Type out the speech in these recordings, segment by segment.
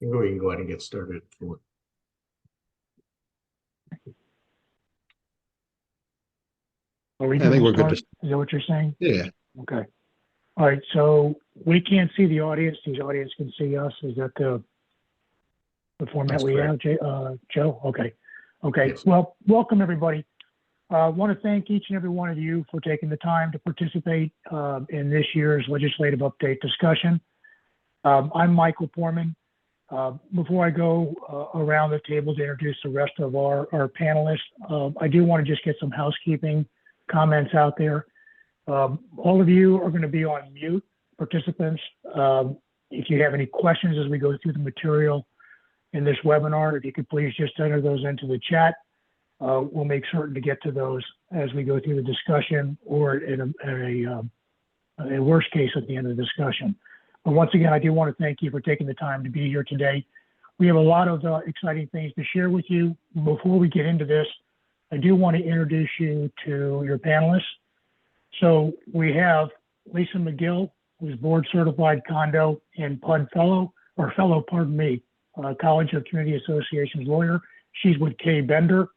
We can go ahead and get started. Are we I think we're good. Is that what you're saying? Yeah. Okay. All right. So we can't see the audience. The audience can see us. Is that the format That's we correct. have, Joe? Okay. Okay. Yes. Well, welcome everybody. I want to thank each and every one of you for taking the time to participate in this year's legislative update discussion. I'm Michael Porman. Before I go around the table to introduce the rest of our panelists, I do want to just get some housekeeping comments out there. All of you are going to be on mute, participants. If you have any questions as we go through the material in this webinar, if you could please just enter those into the chat. We'll make certain to get to those as we go through the discussion, or in a worst case at the end of the discussion. But once again, I do want to thank you for taking the time to be here today. We have a lot of exciting things to share with you. Before we get into this, I do want to introduce you to your panelists. So we have Lisa McGill, who's board certified condo and PUD fellow, pardon me, College of Community Associations lawyer. She's with Kay Bender.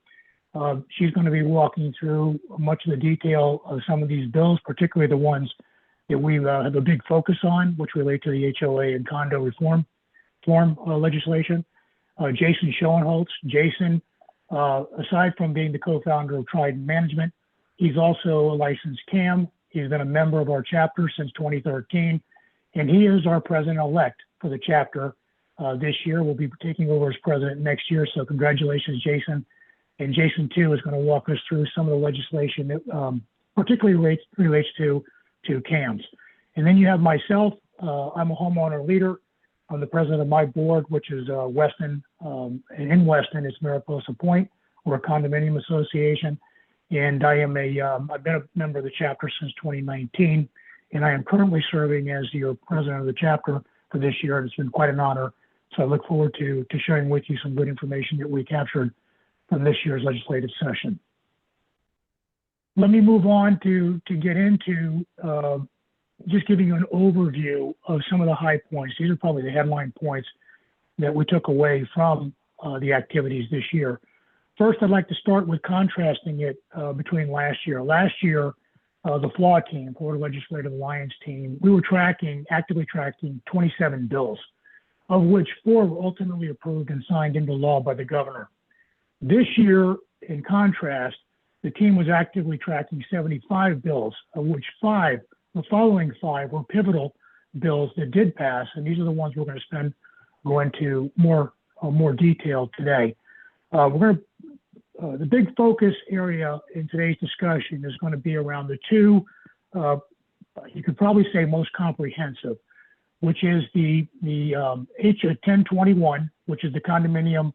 She's going to be walking through much of the detail of some of these bills, particularly the ones that we have a big focus on, which relate to the HOA and condo reform legislation. Jason Schoenholtz. Jason, aside from being the co-founder of Trident Management, he's also a licensed CAM. He's been a member of our chapter since 2013, and he is our president-elect for the chapter this year. We'll be taking over as president next year, so congratulations, Jason. And Jason, too, is going to walk us through some of the legislation that particularly relates to CAMs. And then you have myself. I'm a homeowner leader. I'm the president of my board, which is Weston. And in Weston, it's Mariposa Point. We're a condominium association. And I've been a member of the chapter since 2019. And I am currently serving as your president of the chapter for this year. And it's been quite an honor. So I look forward to sharing with you some good information that we captured from this year's legislative session. Let me move on to get into just giving you an overview of some of the high points. These are probably the headline points that we took away from the activities this year. First, I'd like to start with contrasting it between last year. Last year, the FLA team, Florida Legislative Alliance team, we were actively tracking 27 bills, of which 4 were ultimately approved and signed into law by the governor. This year, in contrast, the team was actively tracking 75 bills, of which the following 5 were pivotal bills that did pass, and these are the ones we're going to go into more detail today. The big focus area in today's discussion is going to be around the 2, you could probably say most comprehensive, which is the H1021, which is the condominium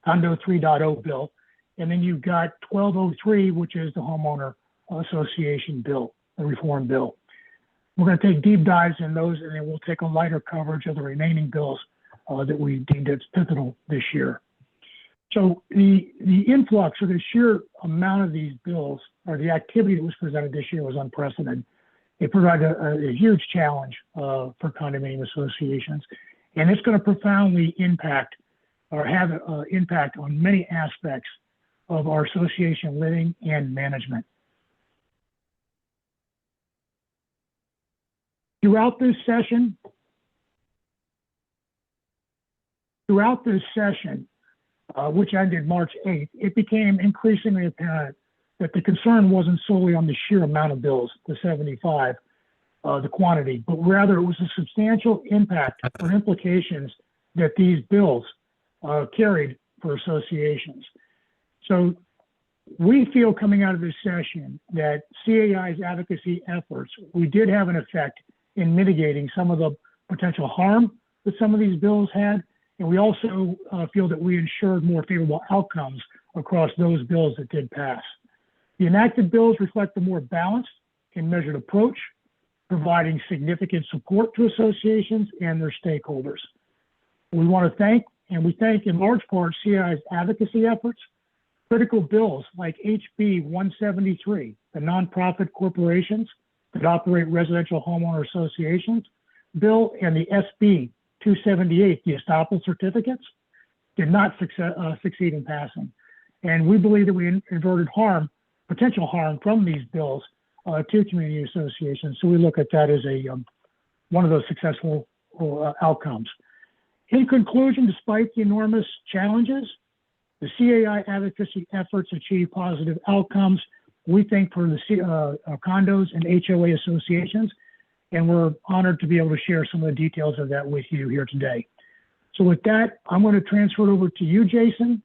Condo 3.0 bill, and then you've got 1203, which is the homeowner association bill, the reform bill. We're going to take deep dives in those, and then we'll take a lighter coverage of the remaining bills that we deemed as pivotal this year. So the influx or the sheer amount of these bills, or the activity that was presented this year, was unprecedented. It provided a huge challenge for condominium associations, and it's going to profoundly impact or have an impact on many aspects of our association living and management. Throughout this session, which ended March 8th, it became increasingly apparent that the concern wasn't solely on the sheer amount of bills, the 75, the quantity, but rather it was a substantial impact or implications that these bills carried for associations. So we feel coming out of this session that CAI's advocacy efforts, we did have an effect in mitigating some of the potential harm that some of these bills had. And we also feel that we ensured more favorable outcomes across those bills that did pass. The enacted bills reflect a more balanced and measured approach, providing significant support to associations and their stakeholders. We want to thank, and we thank in large part, CAI's advocacy efforts. Critical bills like HB 173, the nonprofit corporations that operate residential homeowner associations bill, and the SB 278, the estoppel certificates, did not succeed in passing. And we believe that we inverted potential harm from these bills to community associations. So we look at that as one of those successful outcomes. In conclusion, despite the enormous challenges, the CAI advocacy efforts achieve positive outcomes, we think, for the condos and HOA associations, and we're honored to be able to share some of the details of that with you here today. So with that, I'm going to transfer it over to you, Jason,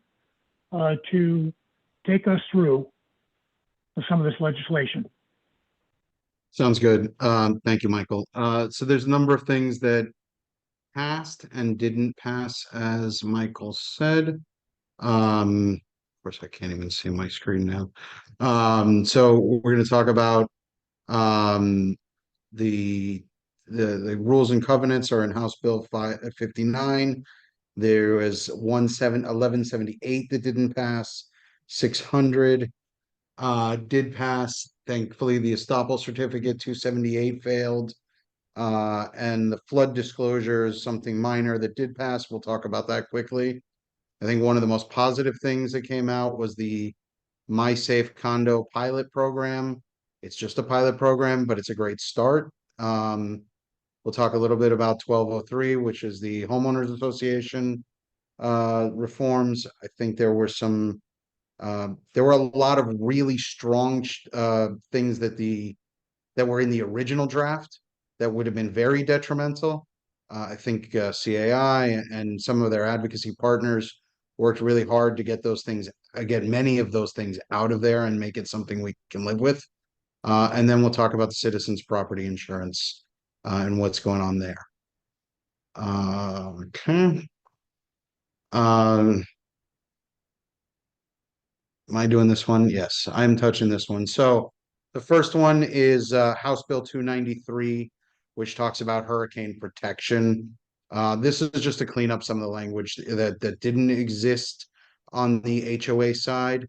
to take us through some of this legislation. Sounds good. Thank you, Michael. So there's a number of things that passed and didn't pass, as Michael said. Of course, I can't even see my screen now. So we're going to talk about the rules and covenants are in House Bill 59. There was 1178 that didn't pass. 600 did pass. Thankfully, the estoppel certificate 278 failed. And the flood disclosure is something minor that did pass. We'll talk about that quickly. I think one of the most positive things that came out was the My Safe Condo pilot program. It's just a pilot program, but it's a great start. We'll talk a little bit about 1203, which is the homeowners association reforms. I think there were a lot of really strong things that were in the original draft that would have been very detrimental. I think CAI and some of their advocacy partners worked really hard to get many of those things out of there and make it something we can live with. And then we'll talk about the citizens' property insurance and what's going on there. Okay. Am I doing this one? Yes, I'm touching this one. So the first one is House Bill 293, which talks about hurricane protection. This is just to clean up some of the language that didn't exist on the HOA side.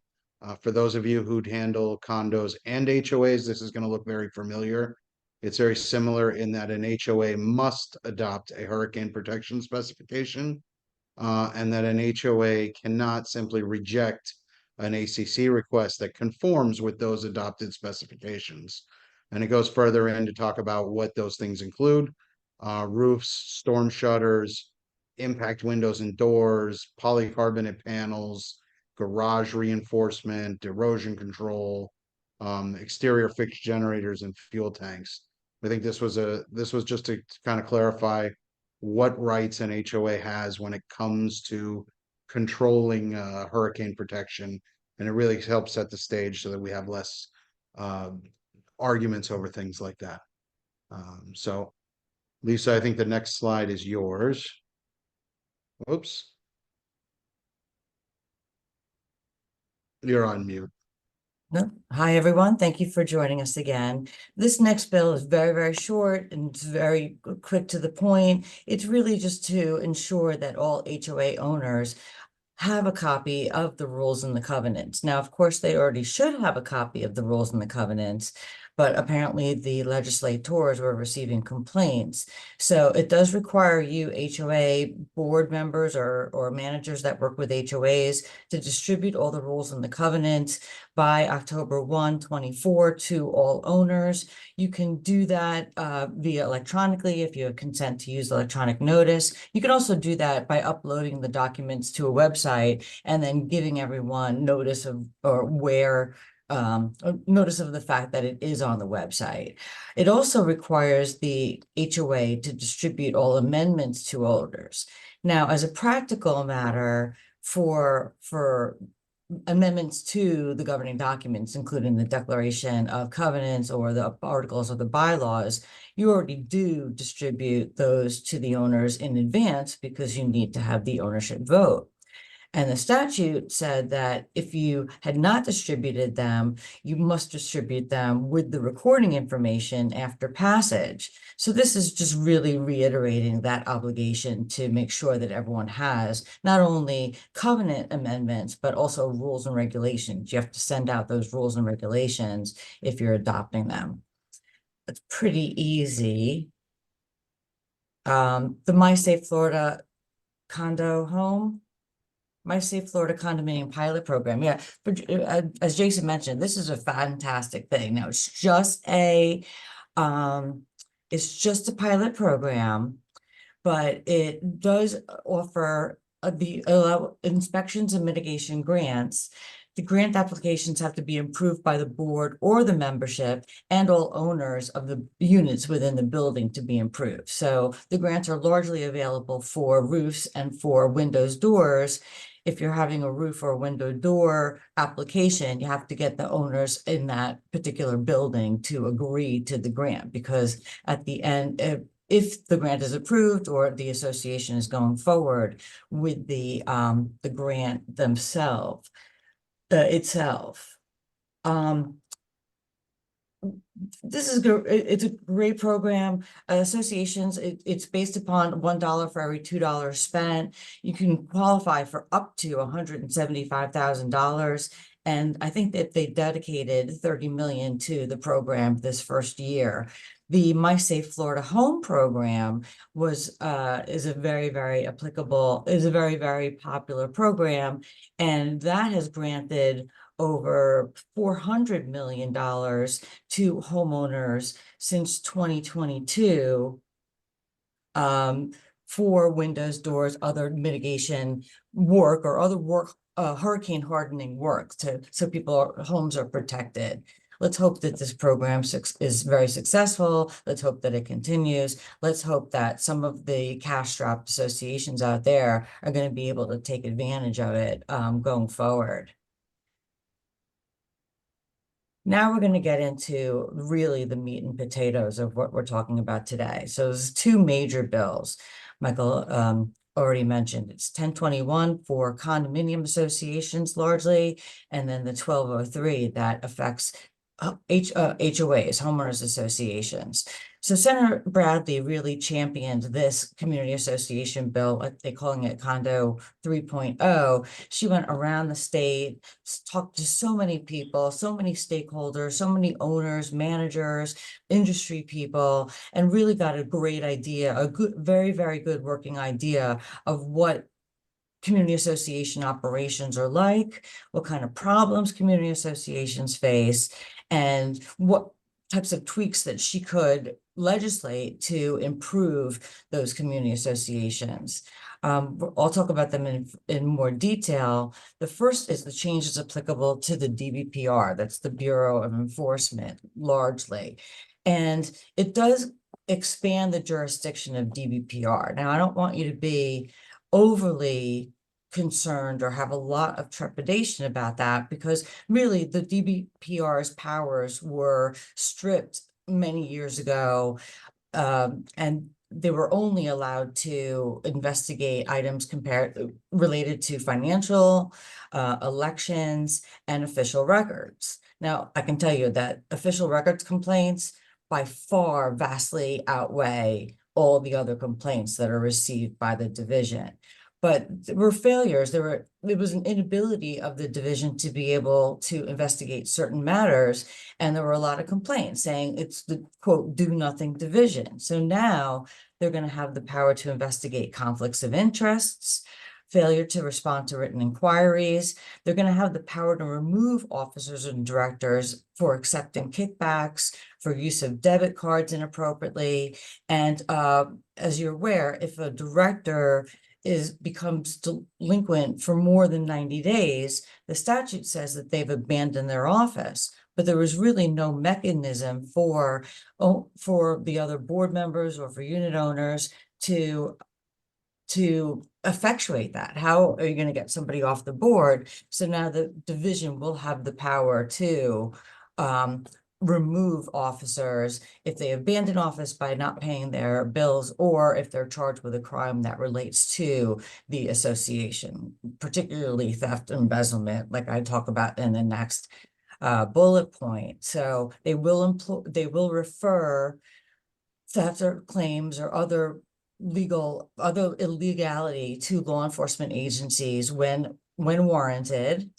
For those of you who'd handle condos and HOAs, this is going to look very familiar. It's very similar in that an HOA must adopt a hurricane protection specification, and that an HOA cannot simply reject an ACC request that conforms with those adopted specifications. And it goes further in to talk about what those things include: roofs, storm shutters, impact windows and doors, polycarbonate panels, garage reinforcement, erosion control, exterior fixed generators, and fuel tanks. I think this was just to kind of clarify what rights an HOA has when it comes to controlling hurricane protection, and it really helps set the stage so that we have less arguments over things like that. So, Lisa, I think the next slide is yours. Whoops. You're on mute. No. Hi, everyone. Thank you for joining us again. This next bill is very, very short and it's very quick to the point. It's really just to ensure that all HOA owners have a copy of the rules and the covenants. Now, of course, they already should have a copy of the rules and the covenants, but apparently the legislators were receiving complaints. So it does require you HOA board members or managers that work with HOAs to distribute all the rules and the covenants by October 1, 2024 to all owners. You can do that via electronically if you have consent to use electronic notice. You can also do that by uploading the documents to a website and then giving everyone notice of notice of the fact that it is on the website. It also requires the HOA to distribute all amendments to owners. Now, as a practical matter, for amendments to the governing documents, including the declaration of covenants or the articles of the bylaws, you already do distribute those to the owners in advance because you need to have the ownership vote. And the statute said that if you had not distributed them, you must distribute them with the recording information after passage. So this is just really reiterating that obligation to make sure that everyone has not only covenant amendments, but also rules and regulations. You have to send out those rules and regulations if you're adopting them. It's pretty easy. The My Safe Florida My Safe Florida Condominium Pilot Program. Yeah, but as Jason mentioned, this is a fantastic thing. Now it's just a pilot program, but it does offer the inspections and mitigation grants. The grant applications have to be approved by the board or the membership and all owners of the units within the building to be improved. So the grants are largely available for roofs and for windows, doors. If you're having a roof or a window door application, you have to get the owners in that particular building to agree to the grant, because at the end, if the grant is approved or the association is going forward with the grant themselves, itself. This is good. It's a great program. Associations, it's based upon $1 for every $2 spent. You can qualify for up to $175,000. And I think that they dedicated 30 million to the program this first year. The My Safe Florida Home program is a very, very popular program. And that has granted over $400 million to homeowners since 2022 for windows, doors, other mitigation work or other work, hurricane hardening work so homes are protected. Let's hope that this program is very successful. Let's hope that it continues. Let's hope that some of the cash-strapped associations out there are going to be able to take advantage of it going forward. Now we're going to get into really the meat and potatoes of what we're talking about today. So there's two major bills. Michael already mentioned it's 1021 for condominium associations largely, and then the 1203 that affects HOAs, homeowners associations. So Senator Bradley really championed this community association bill, they're calling it Condo 3.0. She went around the state, talked to so many people, so many stakeholders, so many owners, managers, industry people, and really got a great idea, a good, very, very good working idea of what community association operations are like, what kind of problems community associations face, and what types of tweaks that she could legislate to improve those community associations. I'll talk about them in more detail. The first is the changes applicable to the DBPR, that's the Bureau of Enforcement, largely. And it does expand the jurisdiction of DBPR. Now, I don't want you to be overly concerned or have a lot of trepidation about that, because really the DBPR's powers were stripped many years ago, and they were only allowed to investigate items related to financial, elections, and official records. Now, I can tell you that official records complaints by far vastly outweigh all the other complaints that are received by the division. But there were failures. There was an inability of the division to be able to investigate certain matters. And there were a lot of complaints saying it's the quote, do nothing division. So now they're going to have the power to investigate conflicts of interests, failure to respond to written inquiries. They're going to have the power to remove officers and directors for accepting kickbacks, for use of debit cards inappropriately. And as you're aware, if a director becomes delinquent for more than 90 days, the statute says that they've abandoned their office. But there was really no mechanism for the other board members or for unit owners to effectuate that. How are you going to get somebody off the board? So now the division will have the power to remove officers if they abandon office by not paying their bills, or if they're charged with a crime that relates to the association, particularly theft and embezzlement, like I talk about in the next bullet point. So they will refer theft or claims or other illegality to law enforcement agencies when warranted.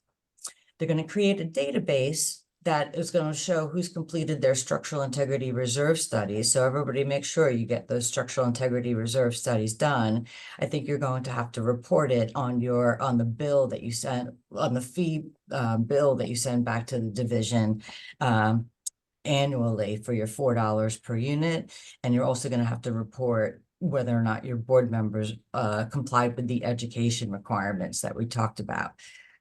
They're going to create a database that is going to show who's completed their structural integrity reserve studies. So everybody make sure you get those structural integrity reserve studies done. I think you're going to have to report it on the bill that you sent, on the fee bill that you send back to the division annually for your $4 per unit. And you're also going to have to report whether or not your board members complied with the education requirements that we talked about.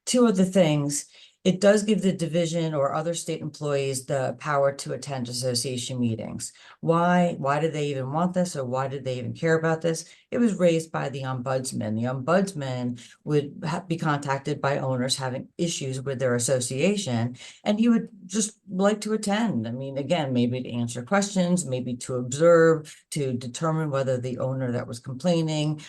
Two other things. It does give the division or other state employees the power to attend association meetings. Why? Why did they even want this, or why did they even care about this? It was raised by the ombudsman. The ombudsman would be contacted by owners having issues with their association, and he would just like to attend. I mean, again, maybe to answer questions, maybe to observe, to determine whether the owner that was complaining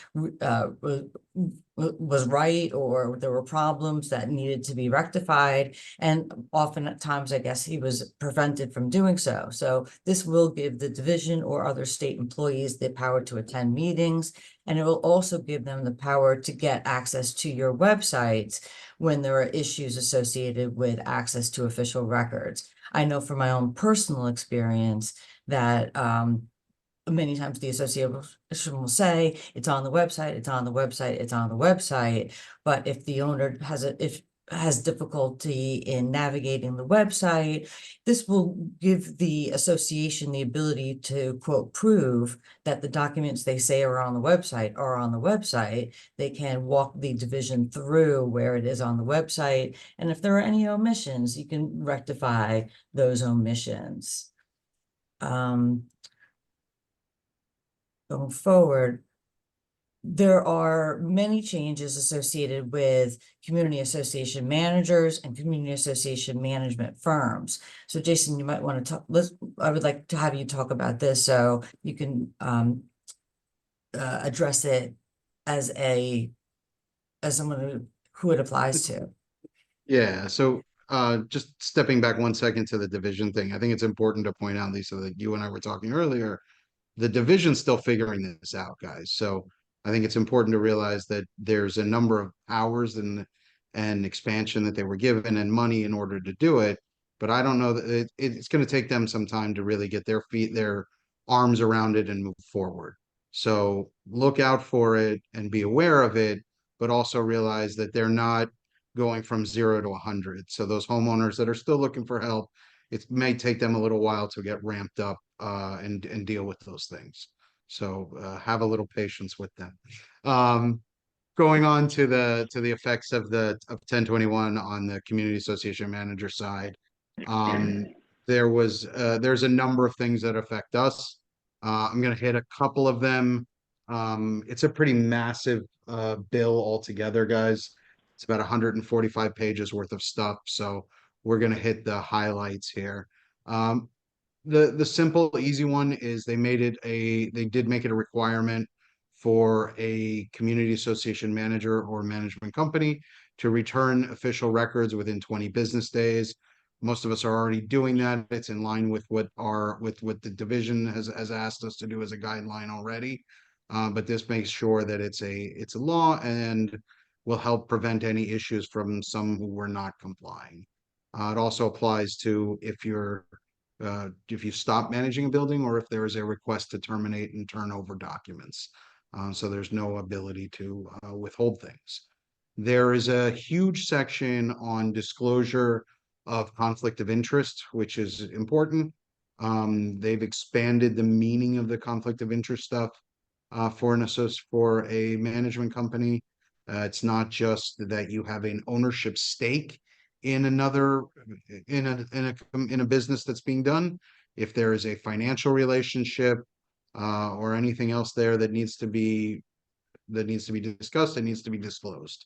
was right, or there were problems that needed to be rectified. And often at times, I guess he was prevented from doing so. So this will give the division or other state employees the power to attend meetings. And it will also give them the power to get access to your websites when there are issues associated with access to official records. I know from my own personal experience that many times the association will say it's on the website, it's on the website, it's on the website. But if the owner has difficulty in navigating the website, this will give the association the ability to, quote, prove that the documents they say are on the website are on the website. They can walk the division through where it is on the website. And if there are any omissions, you can rectify those omissions. Going forward, there are many changes associated with community association managers and community association management firms. So Jason, you might want to talk, I would like to have you talk about this so you can address it as someone who it applies to. Yeah, so just stepping back 1 second to the division thing, I think it's important to point out, Lisa, that you and I were talking earlier, the division's still figuring this out, guys. So I think it's important to realize that there's a number of hours and expansion that they were given and money in order to do it. But I don't know that it's going to take them some time to really get their arms around it and move forward. So look out for it and be aware of it, but also realize that they're not going from 0 to 100. So those homeowners that are still looking for help, it may take them a little while to get ramped up and deal with those things. So have a little patience with them. Going on to the effects of 1021 on the community association manager side. There's a number of things that affect us. I'm going to hit a couple of them. It's a pretty massive bill altogether, guys. It's about 145 pages worth of stuff. So we're going to hit the highlights here. The simple, easy one is they did make it a requirement for a community association manager or management company to return official records within 20 business days. Most of us are already doing that. It's in line with what the division has asked us to do as a guideline already. But this makes sure that it's a law and will help prevent any issues from some who were not complying. It also applies to if you stop managing a building or if there is a request to terminate and turn over documents. So there's no ability to withhold things. There is a huge section on disclosure of conflict of interest, which is important. They've expanded the meaning of the conflict of interest stuff for a management company. It's not just that you have an ownership stake in a business that's being done. If there is a financial relationship or anything else there that needs to be discussed, it needs to be disclosed.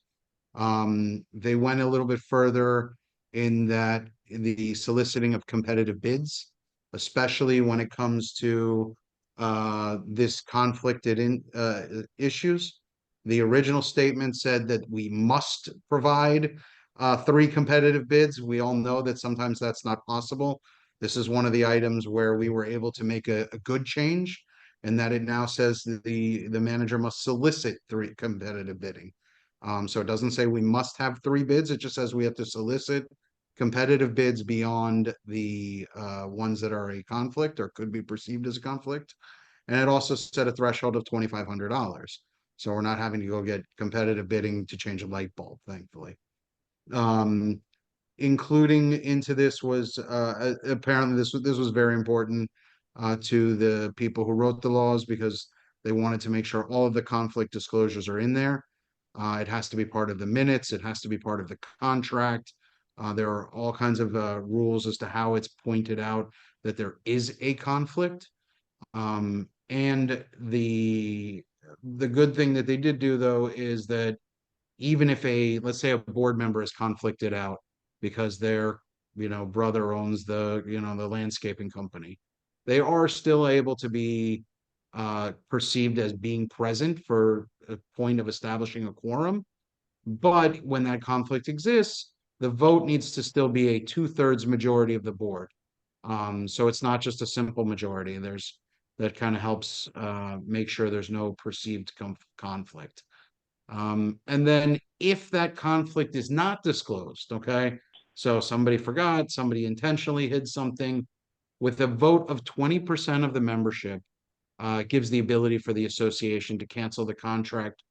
They went a little bit further in that the soliciting of competitive bids, especially when it comes to this conflicted issues. The original statement said that we must provide 3 competitive bids. We all know that sometimes that's not possible. This is one of the items where we were able to make a good change, and that it now says that the manager must solicit 3 competitive bidding. So it doesn't say we must have 3 bids. It just says we have to solicit competitive bids beyond the ones that are a conflict or could be perceived as a conflict. And it also set a threshold of $2,500. So we're not having to go get competitive bidding to change a light bulb, thankfully. Um, Including into this was apparently this was very important to the people who wrote the laws, because they wanted to make sure all of the conflict disclosures are in there. It has to be part of the minutes. It has to be part of the contract. There are all kinds of rules as to how it's pointed out that there is a conflict. And the good thing that they did do, though, is that even if let's say a board member is conflicted out because their brother owns the landscaping company, they are still able to be perceived as being present for a point of establishing a quorum. But when that conflict exists, the vote needs to still be a 2/3 majority of the board. So it's not just a simple majority. That kind of helps make sure there's no perceived conflict. And then if that conflict is not disclosed, okay, so somebody forgot, somebody intentionally hid something, with a vote of 20% of the membership, gives the ability for the association to cancel the contract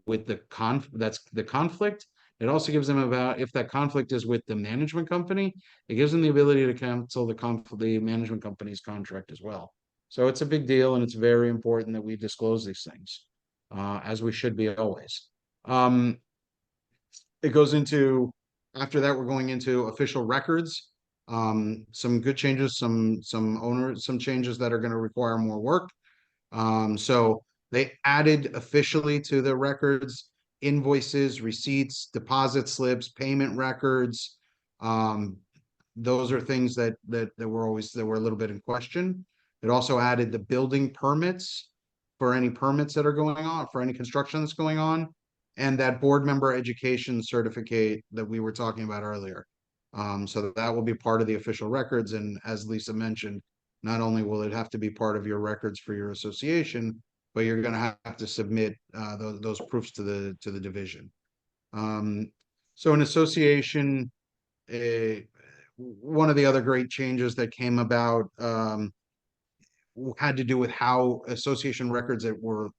with that's the conflict. It also gives them if that conflict is with the management company, it gives them the ability to cancel the management company's contract as well. So it's a big deal, and it's very important that we disclose these things, as we should be always. It goes into, after that, we're going into official records. Some good changes, some changes that are going to require more work. So they added officially to the records invoices, receipts, deposit slips, payment records. Those are things that were a little bit in question. It also added the building permits for any permits that are going on, for any construction that's going on, and that board member education certificate that we were talking about earlier. So that will be part of the official records. And as Lisa mentioned, not only will it have to be part of your records for your association, but you're going to have to submit those proofs to the division. So an association, one of the other great changes that came about had to do with how association records that were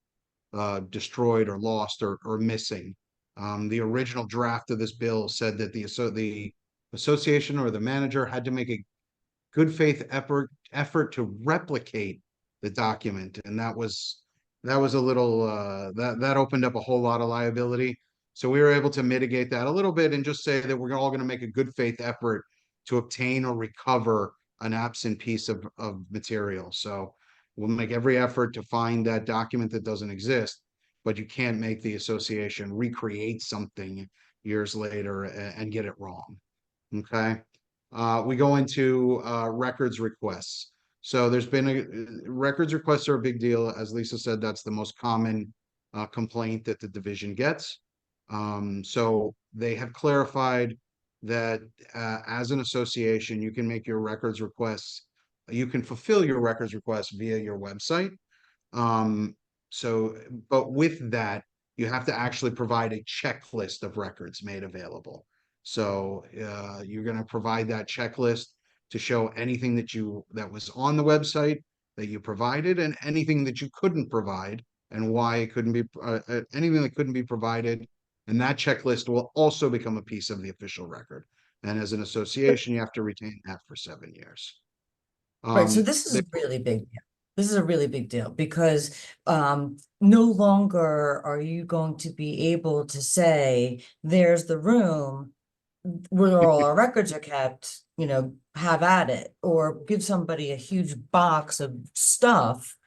destroyed or lost or missing. The original draft of this bill said that the association or the manager had to make a good faith effort to replicate the document, and that was a little that opened up a whole lot of liability. So we were able to mitigate that a little bit and just say that we're all going to make a good faith effort to obtain or recover an absent piece of material. So we'll make every effort to find that document that doesn't exist, but you can't make the association recreate something years later and get it wrong. Okay. We go into records requests. So there's been records requests are a big deal. As Lisa said, that's the most common complaint that the division gets. So they have clarified that as an association, you can make your records requests. You can fulfill your records requests via your website. But with that, you have to actually provide a checklist of records made available. So you're going to provide that checklist to show anything that was on the website that you provided, and anything that you couldn't provide, and why it couldn't be anything that couldn't be provided. And that checklist will also become a piece of the official record. And as an association, you have to retain that for 7 years. Right, so this is a really big deal. This is a really big deal because no longer are you going to be able to say, there's the room where all our records are kept, have at it, or give somebody a huge box of stuff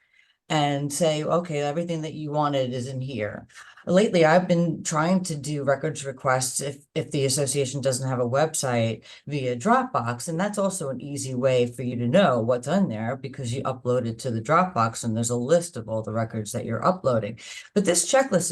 and say, okay, everything that you wanted is in here. Lately, I've been trying to do records requests if the association doesn't have a website via Dropbox, and that's also an easy way for you to know what's on there because you upload it to the Dropbox and there's a list of all the records that you're uploading. But this checklist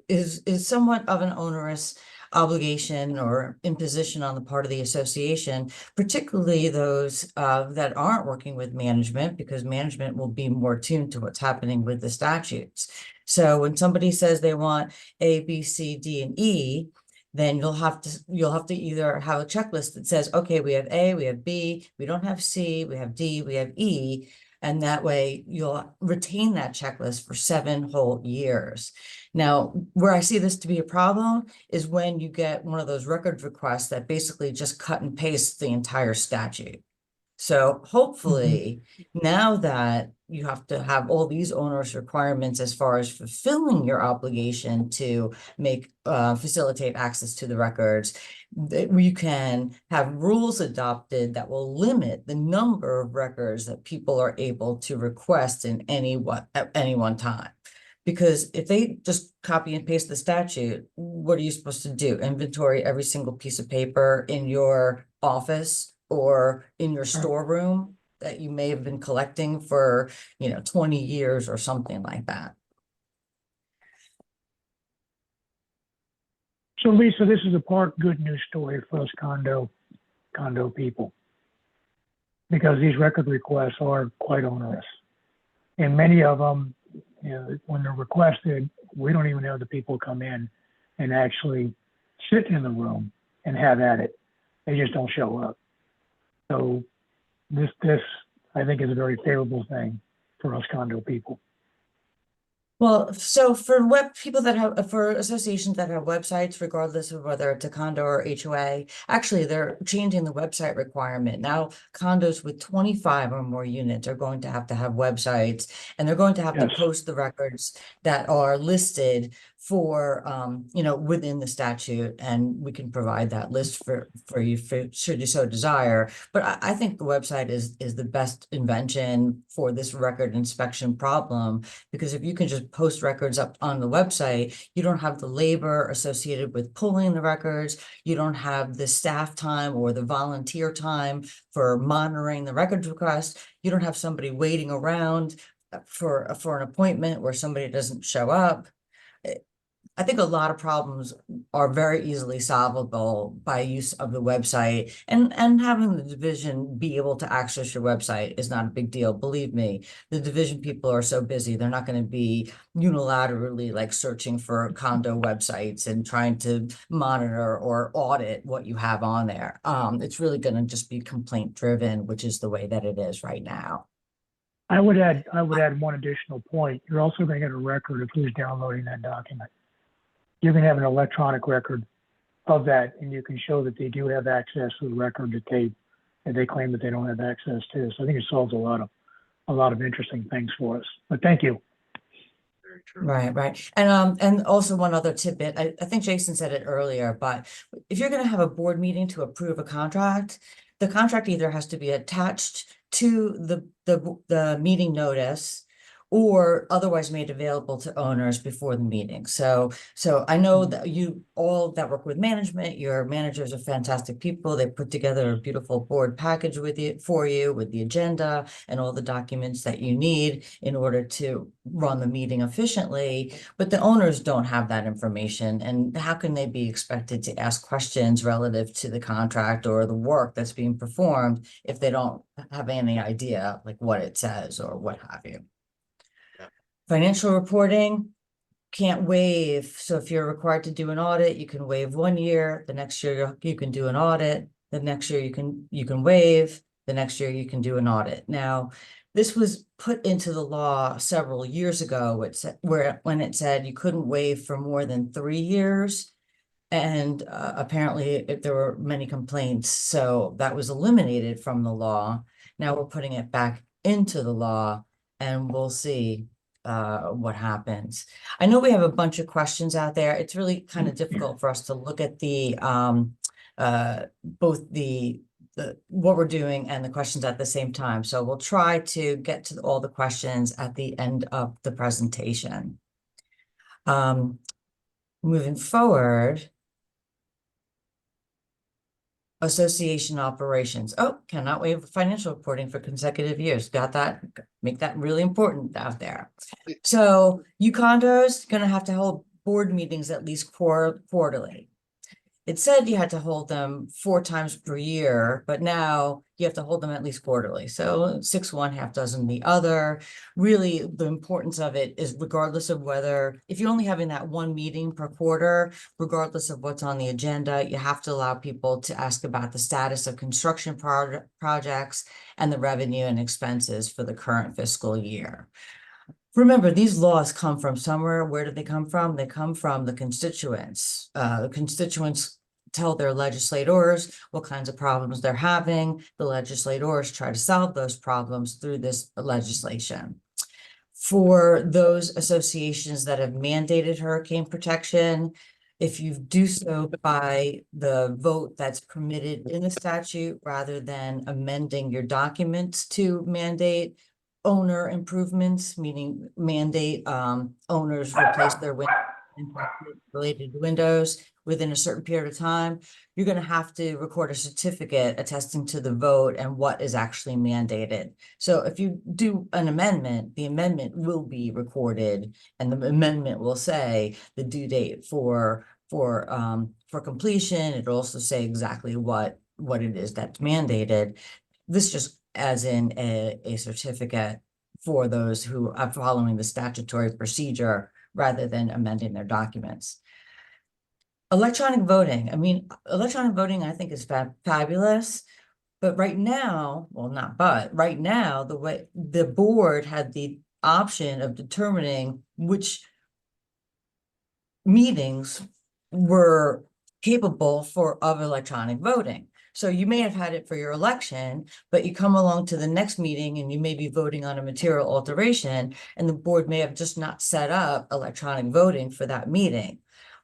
is somewhat of an onerous obligation or imposition on the part of the association, particularly those that aren't working with management, because management will be more tuned to what's happening with the statutes. So when somebody says they want A, B, C, D, and E, then you'll have to either have a checklist that says, okay, we have A, we have B, we don't have C, we have D, we have E. And that way you'll retain that checklist for 7 whole years. Now, where I see this to be a problem is when you get one of those record requests that basically just cut and paste the entire statute. So hopefully now that you have to have all these onerous requirements as far as fulfilling your obligation to facilitate access to the records, that we can have rules adopted that will limit the number of records that people are able to request at any one time. Because if they just copy and paste the statute, what are you supposed to do? Inventory every single piece of paper in your office or in your storeroom that you may have been collecting for, 20 years or something like that. So Lisa, this is a part good news story for us condo people, because these record requests are quite onerous. And many of them, when they're requested, we don't even have the people come in and actually sit in the room and have at it. They just don't show up. So this I think is a very favorable thing for us condo people. Well, so for for associations that have websites, regardless of whether it's a condo or HOA, actually they're changing the website requirement. Now condos with 25 or more units are going to have websites, and they're going to have to post the records that are listed for, within the statute, and we can provide that list for you should you so desire. But I think the website is the best invention for this record inspection problem, because if you can just post records up on the website, you don't have the labor associated with pulling the records. You don't have the staff time or the volunteer time for monitoring the records request. You don't have somebody waiting around for an appointment where somebody doesn't show up. I think a lot of problems are very easily solvable by use of the website, and having the division be able to access your website is not a big deal. Believe me, the division people are so busy. They're not going to be unilaterally like searching for condo websites and trying to monitor or audit what you have on there. It's really going to just be complaint driven, which is the way that it is right now. I would add one additional point. You're also going to get a record of who's downloading that document. You're going to have an electronic record of that, and you can show that they do have access to the record that they claim that they don't have access to. So I think it solves a lot of interesting things for us. But thank you. Very true. Right. And also one other tidbit, I think Jason said it earlier, but if you're going to have a board meeting to approve a contract, the contract either has to be attached to the meeting notice or otherwise made available to owners before the meeting. So I know that you all that work with management, your managers are fantastic people. They put together a beautiful board package for you with the agenda and all the documents that you need in order to run the meeting efficiently. But the owners don't have that information. And how can they be expected to ask questions relative to the contract or the work that's being performed if they don't have any idea like what it says or what have you? Financial reporting can't waive. So if you're required to do an audit, you can waive 1 year. The next year you can do an audit. The next year you can waive. The next year you can do an audit. Now, this was put into the law several years ago, when it said you couldn't waive for more than 3 years. And apparently there were many complaints, so that was eliminated from the law. Now we're putting it back into the law, and we'll see what happens. I know we have a bunch of questions out there. It's really kind of difficult for us to look at the both the what we're doing and the questions at the same time. So we'll try to get to all the questions at the end of the presentation. Moving forward, association operations. Oh, cannot waive financial reporting for consecutive years. Got that? Make that really important out there. So you condos going to have to hold board meetings at least quarterly. It said you had to hold them 4 times per year, but now you have to hold them at least quarterly. So 6 one, half dozen the other. Really, the importance of it is regardless of whether, if you're only having that one meeting per quarter, regardless of what's on the agenda, you have to allow people to ask about the status of construction projects and the revenue and expenses for the current fiscal year. Remember, these laws come from somewhere. Where do they come from? They come from the constituents. The constituents tell their legislators what kinds of problems they're having. The legislators try to solve those problems through this legislation. For those associations that have mandated hurricane protection, if you do so by the vote that's permitted in the statute, rather than amending your documents to mandate owner improvements, meaning mandate owners replace their related windows within a certain period of time, you're going to have to record a certificate attesting to the vote and what is actually mandated. So if you do an amendment, the amendment will be recorded, and the amendment will say the due date for completion. It'll also say exactly what it is that's mandated. This just as in a certificate for those who are following the statutory procedure rather than amending their documents. Electronic voting. I mean, electronic voting, I think, is fabulous. But right now, well, not but, right now, the way the board had the option of determining which meetings were capable of electronic voting. So you may have had it for your election, but you come along to the next meeting and you may be voting on a material alteration, and the board may have just not set up electronic voting for that meeting.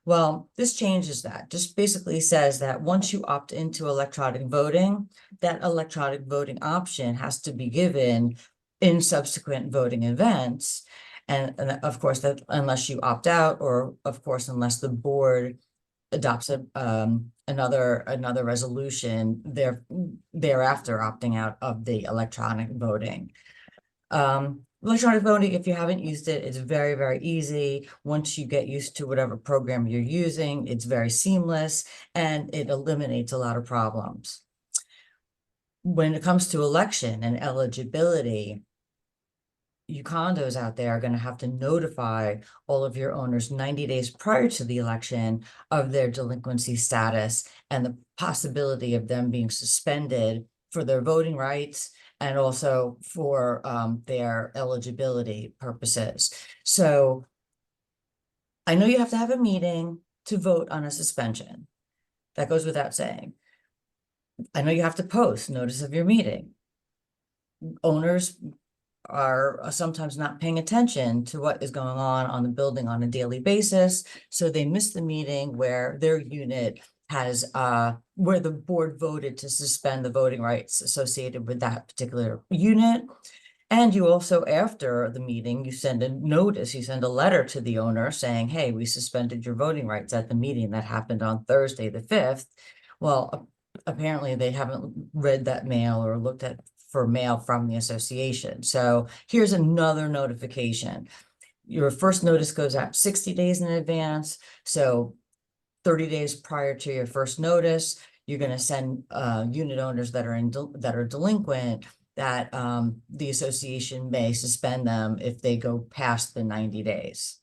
Well, this changes that. Just basically says that once you opt into electronic voting, that electronic voting option has to be given in subsequent voting events. And of course, that unless you opt out, or of course, unless the board adopts another resolution thereafter opting out of the electronic voting. Electronic voting, if you haven't used it, it's very, very easy. Once you get used to whatever program you're using, it's very seamless and it eliminates a lot of problems. When it comes to election and eligibility, you condos out there are going to have to notify all of your owners 90 days prior to the election of their delinquency status and the possibility of them being suspended for their voting rights and also for their eligibility purposes. So I know you have to have a meeting to vote on a suspension. That goes without saying. I know you have to post notice of your meeting. Owners are sometimes not paying attention to what is going on the building on a daily basis. So they miss the meeting where their unit has, where the board voted to suspend the voting rights associated with that particular unit. And you also, after the meeting, you send a notice, you send a letter to the owner saying, hey, we suspended your voting rights at the meeting that happened on Thursday, the 5th. Well, apparently they haven't read that mail or looked at for mail from the association. So here's another notification. Your first notice goes out 60 days in advance. So 30 days prior to your first notice, you're going to send unit owners that are delinquent that the association may suspend them if they go past the 90 days.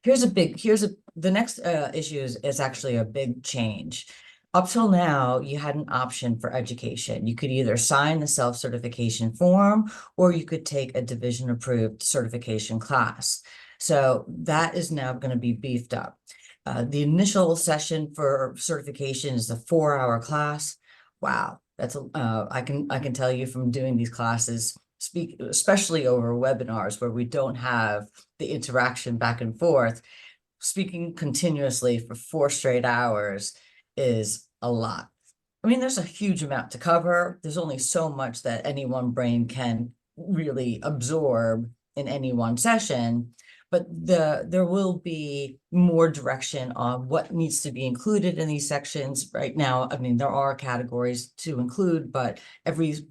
The next issue is actually a big change. Up till now, you had an option for education. You could either sign the self-certification form or you could take a division-approved certification class. So that is now going to be beefed up. The initial session for certification is a 4-hour class. Wow, that's I can tell you from doing these classes, especially over webinars where we don't have the interaction back and forth. Speaking continuously for 4 straight hours is a lot. I mean, there's a huge amount to cover. There's only so much that any one brain can really absorb in any one session, but there will be more direction on what needs to be included in these sections. Right now, I mean, there are categories to include, but every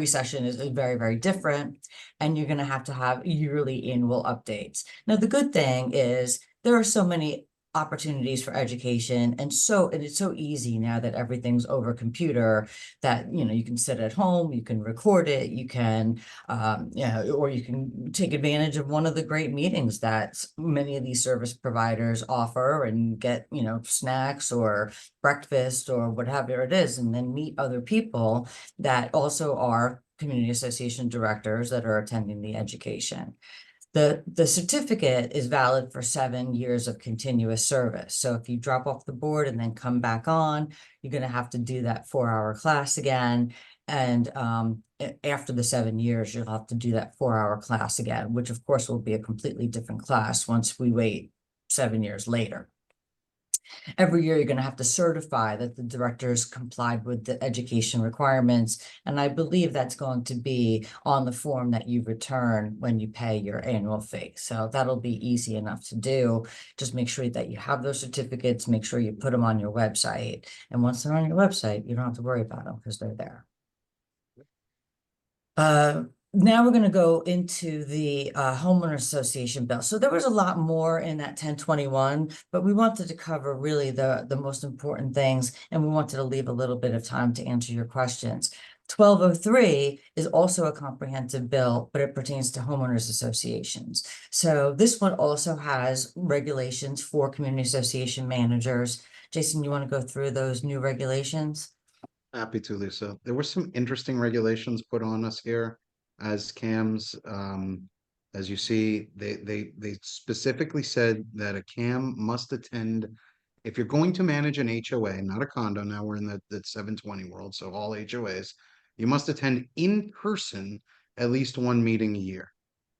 session is very, very different, and you're going to have yearly annual updates. Now, the good thing is there are so many opportunities for education. And it's so easy now that everything's over computer that, you can sit at home, you can record it, you can, or you can take advantage of one of the great meetings that many of these service providers offer and get, snacks or breakfast or whatever it is, and then meet other people that also are community association directors that are attending the education. The certificate is valid for 7 years of continuous service. So if you drop off the board and then come back on, you're going to have to do that 4-hour class again. And after the 7 years, you'll have to do that 4-hour class again, which of course will be a completely different class once we wait 7 years later. Every year, you're going to have to certify that the directors complied with the education requirements. And I believe that's going to be on the form that you return when you pay your annual fee. So that'll be easy enough to do. Just make sure that you have those certificates, make sure you put them on your website. And once they're on your website, you don't have to worry about them because they're there. Now we're going to go into the homeowner association bill. So there was a lot more in that 1021, but we wanted to cover really the most important things, and we wanted to leave a little bit of time to answer your questions. 1203 is also a comprehensive bill, but it pertains to homeowners associations. So this one also has regulations for community association managers. Jason, you want to go through those new regulations? Happy to, Lisa. There were some interesting regulations put on us here as CAMs. As you see, they specifically said that a CAM must attend, if you're going to manage an HOA, not a condo, now we're in the 720 world, so all HOAs, you must attend in person at least one meeting a year.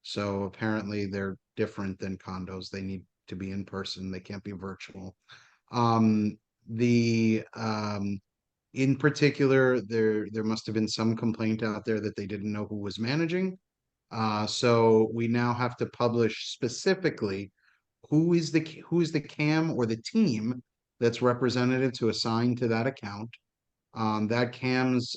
So apparently they're different than condos. They need to be in person. They can't be virtual. In particular, there must have been some complaint out there that they didn't know who was managing. So we now have to publish specifically who is the CAM or the team that's representative to assign to that account. That CAM's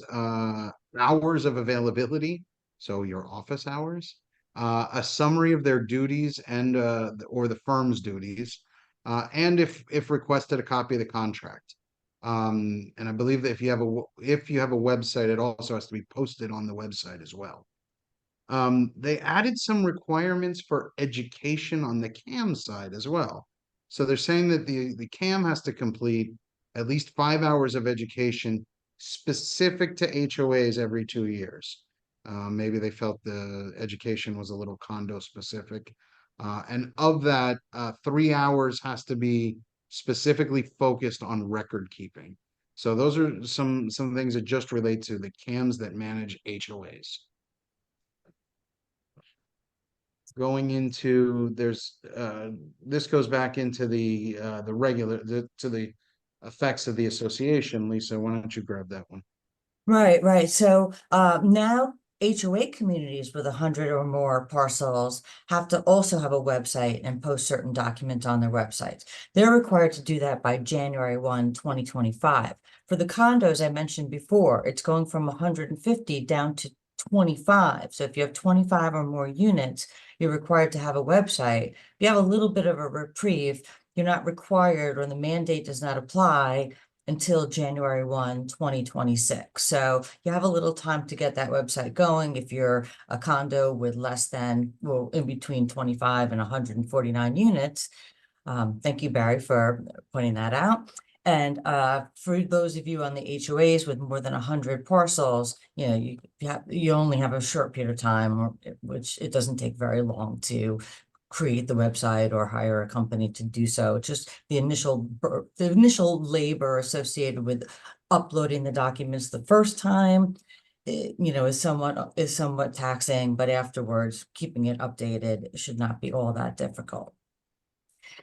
hours of availability, so your office hours, a summary of their duties and or the firm's duties, and if requested, a copy of the contract. And I believe that if you have a website, it also has to be posted on the website as well. They added some requirements for education on the CAM side as well. So they're saying that the CAM has to complete at least 5 hours of education specific to HOAs every 2 years. Maybe they felt the education was a little condo specific. And of that, 3 hours has to be specifically focused on record keeping. So those are some things that just relate to the CAMs that manage HOAs. Going into this goes back into the effects of the association. Lisa, why don't you grab that one? Right. So now HOA communities with 100 or more parcels have to also have a website and post certain documents on their websites. They're required to do that by January 1, 2025. For the condos I mentioned before, it's going from 150 down to 25. So if you have 25 or more units, you're required to have a website. If you have a little bit of a reprieve, you're not required, or the mandate does not apply until January 1, 2026. So you have a little time to get that website going. If you're a condo with less than, well, in between 25 and 149 units. Thank you, Barry, for pointing that out. And for those of you on the HOAs with more than 100 parcels, you only have a short period of time, which it doesn't take very long to create the website or hire a company to do so. Just the initial labor associated with uploading the documents the first time, is somewhat taxing, but afterwards keeping it updated should not be all that difficult.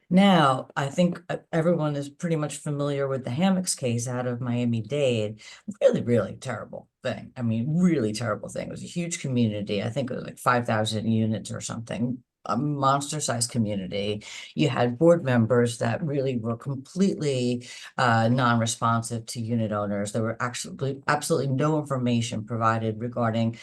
Now, I think everyone is pretty much familiar with the hammocks case out of Miami-Dade. Really, really terrible thing. I mean, really terrible thing. It was a huge community. I think it was like 5,000 units or something. A monster-sized community. You had board members that really were completely non-responsive to unit owners. There were actually absolutely no information provided regarding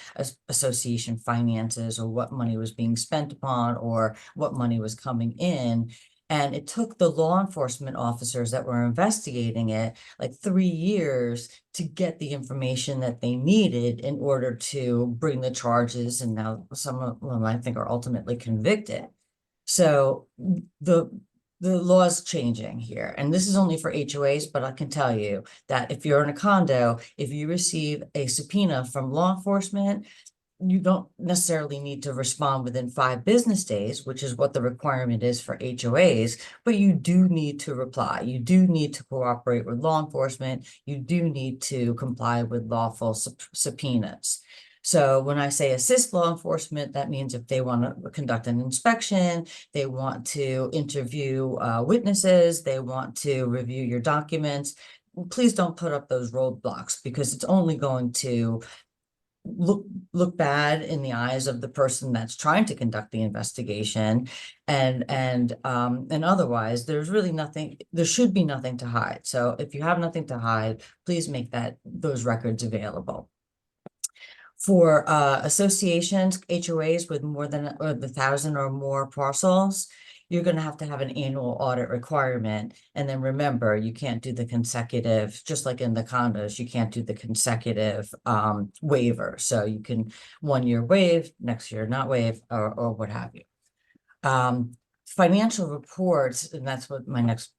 association finances or what money was being spent upon or what money was coming in. And it took the law enforcement officers that were investigating it like 3 years to get the information that they needed in order to bring the charges. And now some of them, I think, are ultimately convicted. So the law is changing here, and this is only for HOAs, but I can tell you that if you're in a condo, if you receive a subpoena from law enforcement, you don't necessarily need to respond within 5 business days, which is what the requirement is for HOAs, but you do need to reply. You do need to cooperate with law enforcement. You do need to comply with lawful subpoenas. So when I say assist law enforcement, that means if they want to conduct an inspection, they want to interview witnesses, they want to review your documents, please don't put up those roadblocks, because it's only going to look bad in the eyes of the person that's trying to conduct the investigation, and otherwise there's really nothing, there should be nothing to hide. So if you have nothing to hide, please make those records available. For associations, HOAs with more than 1,000 or more parcels, you're going to have an annual audit requirement. And then remember, you can't do the consecutive, just like in the condos, you can't do the consecutive waiver. So you can 1 year waive, next year not waive, or what have you. Financial reports, and that's what my next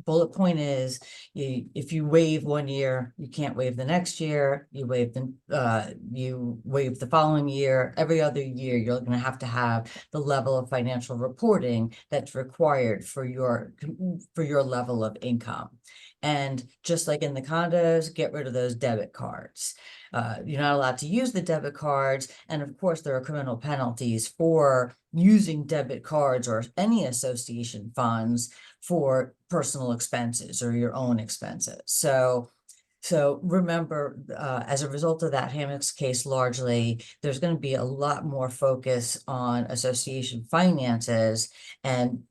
bullet point is, if you waive 1 year, you can't waive the next year. You waive the following year. Every other year, you're going to have the level of financial reporting that's required for your level of income. And just like in the condos, get rid of those debit cards. You're not allowed to use the debit cards. And of course, there are criminal penalties for using debit cards or any association funds for personal expenses or your own expenses. So remember, as a result of that Hammocks case, largely, there's going to be a lot more focus on association finances, and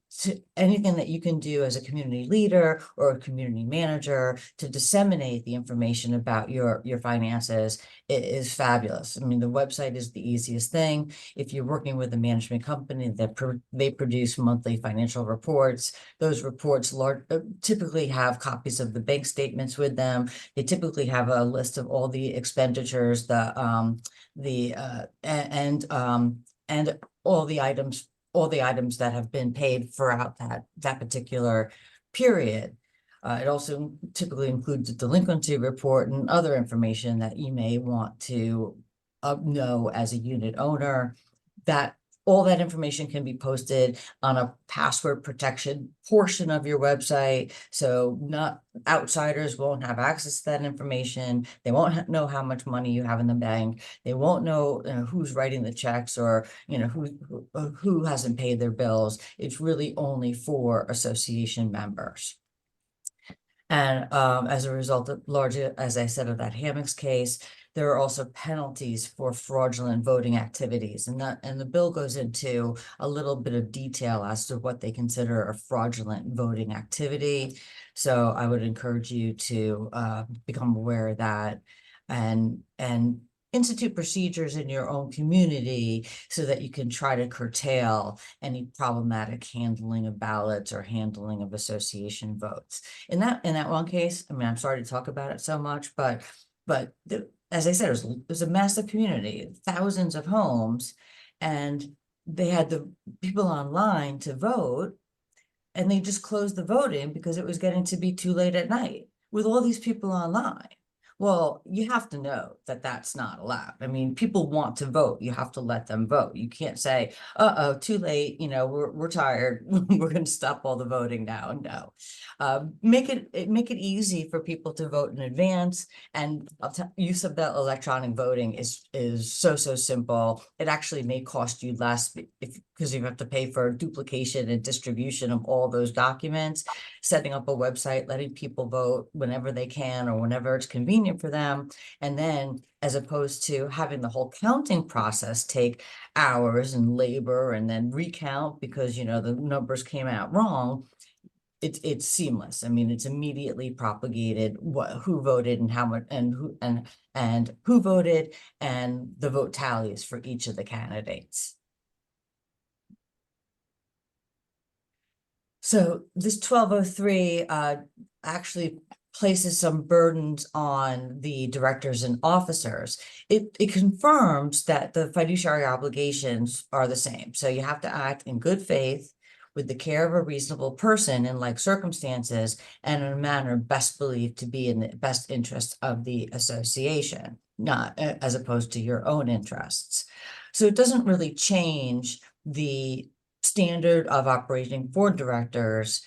anything that you can do as a community leader or a community manager to disseminate the information about your finances is fabulous. I mean, the website is the easiest thing. If you're working with a management company that they produce monthly financial reports, those reports typically have copies of the bank statements with them. They typically have a list of all the expenditures, and all the items that have been paid throughout that particular period. It also typically includes a delinquency report and other information that you may want to know as a unit owner. That all that information can be posted on a password protection portion of your website, so outsiders won't have access to that information. They won't know how much money you have in the bank. They won't know, who's writing the checks, or who hasn't paid their bills. It's really only for association members. And as a result of largely, as I said, of that Hammocks case, there are also penalties for fraudulent voting activities. And the bill goes into a little bit of detail as to what they consider a fraudulent voting activity. So I would encourage you to become aware of that, and institute procedures in your own community so that you can try to curtail any problematic handling of ballots or handling of association votes. In that one case, I mean, I'm sorry to talk about it so much, but as I said, it was a massive community, thousands of homes, and they had the people online to vote, and they just closed the voting because it was getting to be too late at night with all these people online. Well, you have to know that that's not allowed. I mean, people want to vote. You have to let them vote. You can't say, uh-oh, too late, we're tired. We're going to stop all the voting now. No. Make it easy for people to vote in advance. And use of the electronic voting is so simple. It actually may cost you less because you have to pay for duplication and distribution of all those documents. Setting up a website, letting people vote whenever they can or whenever it's convenient for them. And then, as opposed to having the whole counting process take hours and labor and then recount because, the numbers came out wrong, it's seamless. I mean, it's immediately propagated who voted and how much and who voted, and the vote tallies for each of the candidates. So this 1203 actually places some burdens on the directors and officers. It confirms that the fiduciary obligations are the same. So you have to act in good faith with the care of a reasonable person in like circumstances and in a manner best believed to be in the best interest of the association, not as opposed to your own interests. So it doesn't really change the standard of operating for directors,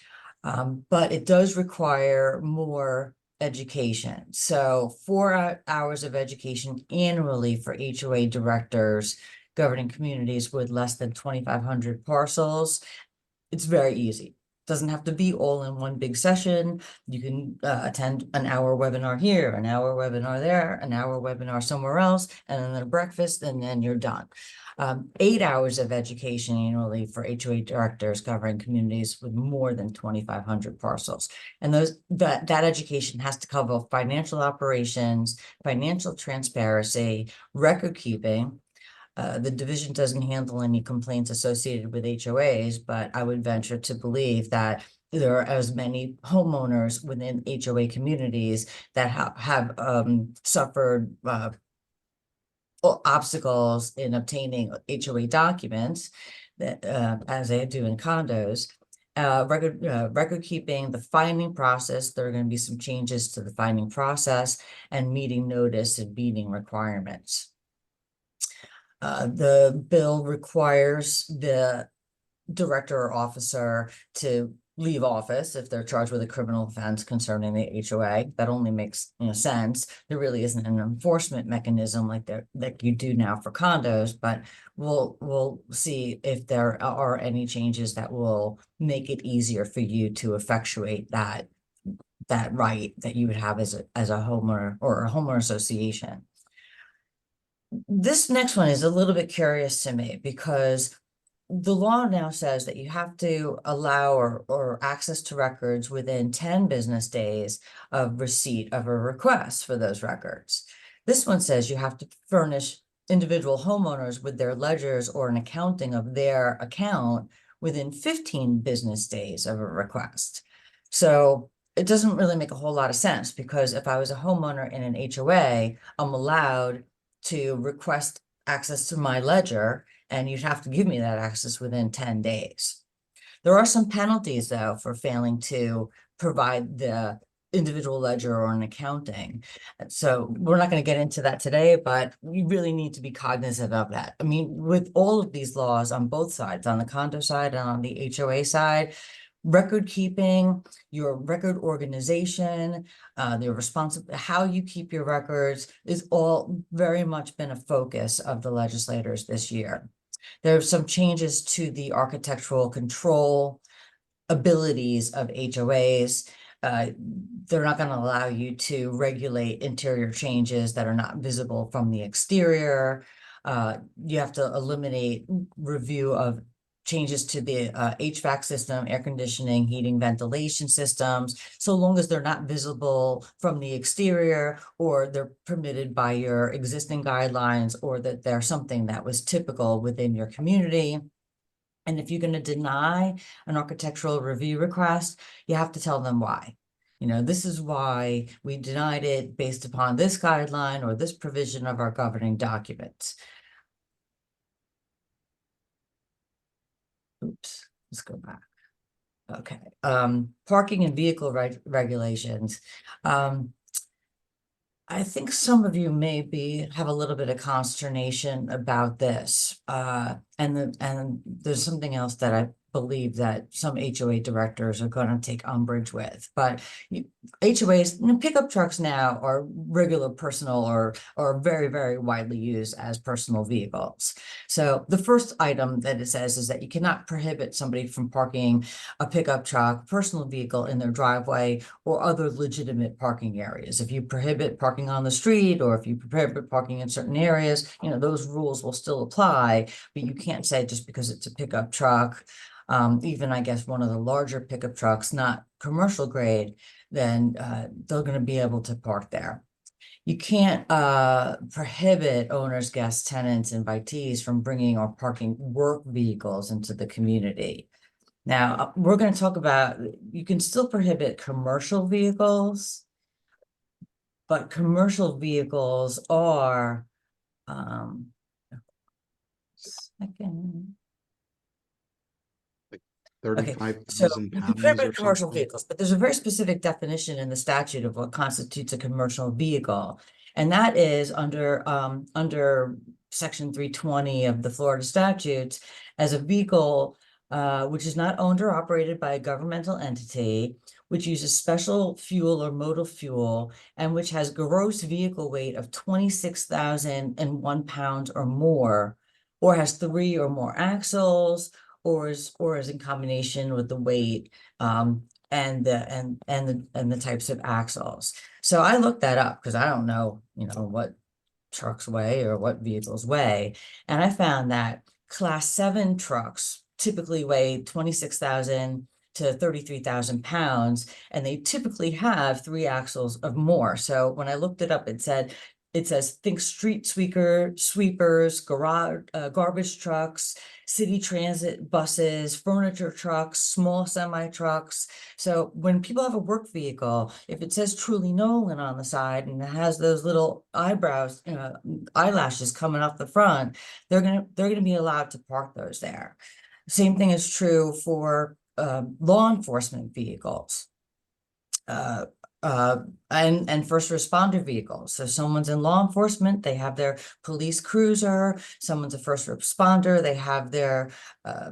but it does require more education. So 4 hours of education annually for HOA directors governing communities with less than 2,500 parcels. It's very easy. Doesn't have to be all in one big session. You can attend an hour webinar here, an hour webinar there, an hour webinar somewhere else, and then a breakfast, and then you're done. 8 hours of education annually for HOA directors covering communities with more than 2,500 parcels. And that education has to cover financial operations, financial transparency, record keeping. The division doesn't handle any complaints associated with HOAs, but I would venture to believe that there are as many homeowners within HOA communities that have suffered obstacles in obtaining HOA documents that as they do in condos. Record keeping, the filing process, there are going to be some changes to the filing process, and meeting notice and meeting requirements. The bill requires the director or officer to leave office if they're charged with a criminal offense concerning the HOA. That only makes sense. There really isn't an enforcement mechanism like you do now for condos, but we'll see if there are any changes that will make it easier for you to effectuate that right that you would have as a homeowner or a homeowner association. This next one is a little bit curious to me because the law now says that you have to allow or access to records within 10 business days of receipt of a request for those records. This one says you have to furnish individual homeowners with their ledgers or an accounting of their account within 15 business days of a request. So it doesn't really make a whole lot of sense, because if I was a homeowner in an HOA, I'm allowed to request access to my ledger, and you'd have to give me that access within 10 days. There are some penalties, though, for failing to provide the individual ledger or an accounting. So we're not going to get into that today, but you really need to be cognizant of that. I mean, with all of these laws on both sides, on the condo side and on the HOA side, record keeping, your record organization, how you keep your records is all very much been a focus of the legislators this year. There are some changes to the architectural control abilities of HOAs. They're not going to allow you to regulate interior changes that are not visible from the exterior. You have to eliminate review of changes to the HVAC system, air conditioning, heating, ventilation systems, so long as they're not visible from the exterior, or they're permitted by your existing guidelines, or that they're something that was typical within your community. And if you're going to deny an architectural review request, you have to tell them why. This is why we denied it based upon this guideline or this provision of our governing documents. Oops, let's go back. Okay, parking and vehicle regulations. I think some of you maybe have a little bit of consternation about this. And there's something else that I believe that some HOA directors are going to take umbrage with. But HOAs, pickup trucks now are regular personal or very, very widely used as personal vehicles. So the first item that it says is that you cannot prohibit somebody from parking a pickup truck, personal vehicle in their driveway or other legitimate parking areas. If you prohibit parking on the street, or if you prohibit parking in certain areas, those rules will still apply, but you can't say just because it's a pickup truck, even I guess one of the larger pickup trucks, not commercial grade, then they're going to be able to park there. You can't prohibit owners, guests, tenants, invitees from bringing or parking work vehicles into the community. Now, we're going to talk about, you can still prohibit commercial vehicles, but commercial vehicles are, second. Okay, so 35,000 you can pounds or prohibit commercial something. vehicles, but there's a very specific definition in the statute of what constitutes a commercial vehicle. And that is under section 320 of the Florida statutes as a vehicle which is not owned or operated by a governmental entity, which uses special fuel or modal fuel, and which has gross vehicle weight of 26,001 pounds or more, or has 3 or more axles, or is in combination with the weight and the types of axles. So I looked that up because I don't know, what trucks weigh or what vehicles weigh, and I found that Class 7 trucks typically weigh 26,000 to 33,000 pounds, and they typically have 3 axles or more. So when I looked it up, it says think street sweepers, garage, garbage trucks, city transit buses, furniture trucks, small semi trucks. So when people have a work vehicle, if it says Truly Nolan on the side and it has those little eyebrows, eyelashes coming off the front, they're gonna be allowed to park those there. Same thing is true for law enforcement vehicles. And first responder vehicles. So someone's in law enforcement, they have their police cruiser. Someone's a first responder, they have their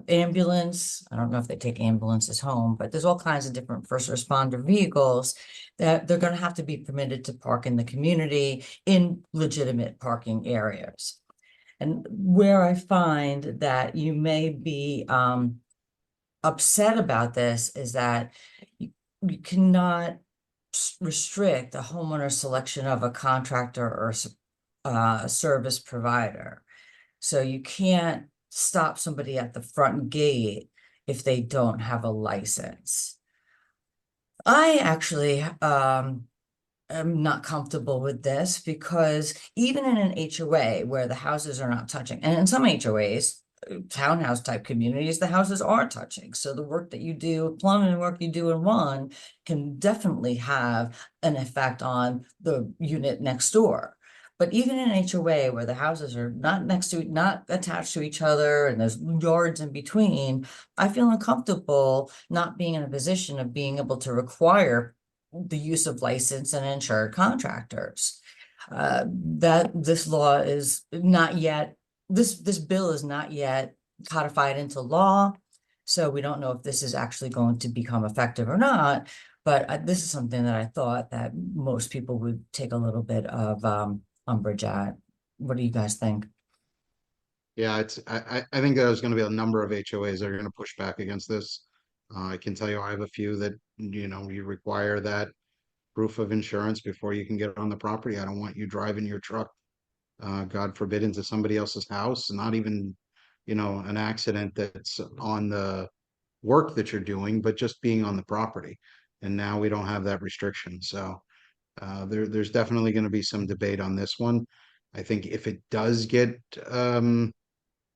ambulance. I don't know if they take ambulances home, but there's all kinds of different first responder vehicles that they're going to have to be permitted to park in the community in legitimate parking areas. And where I find that you may be upset about this is that you cannot restrict the homeowner selection of a contractor or a service provider. So you can't stop somebody at the front gate if they don't have a license. I actually am not comfortable with this because even in an HOA where the houses are not touching, and in some HOAs, townhouse type communities, the houses are touching. So the work that you do, plumbing work you do in one can definitely have an effect on the unit next door. But even in an HOA where the houses are not attached to each other and there's yards in between, I feel uncomfortable not being in a position of being able to require the use of licensed and insured contractors. That this law is not yet, this bill is not yet codified into law. So we don't know if this is actually going to become effective or not. But this is something that I thought that most people would take a little bit of umbrage at. What do you guys think? Yeah, I think there's going to be a number of HOAs that are going to push back against this. I can tell you I have a few that, you require that proof of insurance before you can get on the property. I don't want you driving your truck, God forbid, into somebody else's house, not even, an accident that's on the work that you're doing, but just being on the property. And now we don't have that restriction. So there's definitely going to be some debate on this one. I think if it does get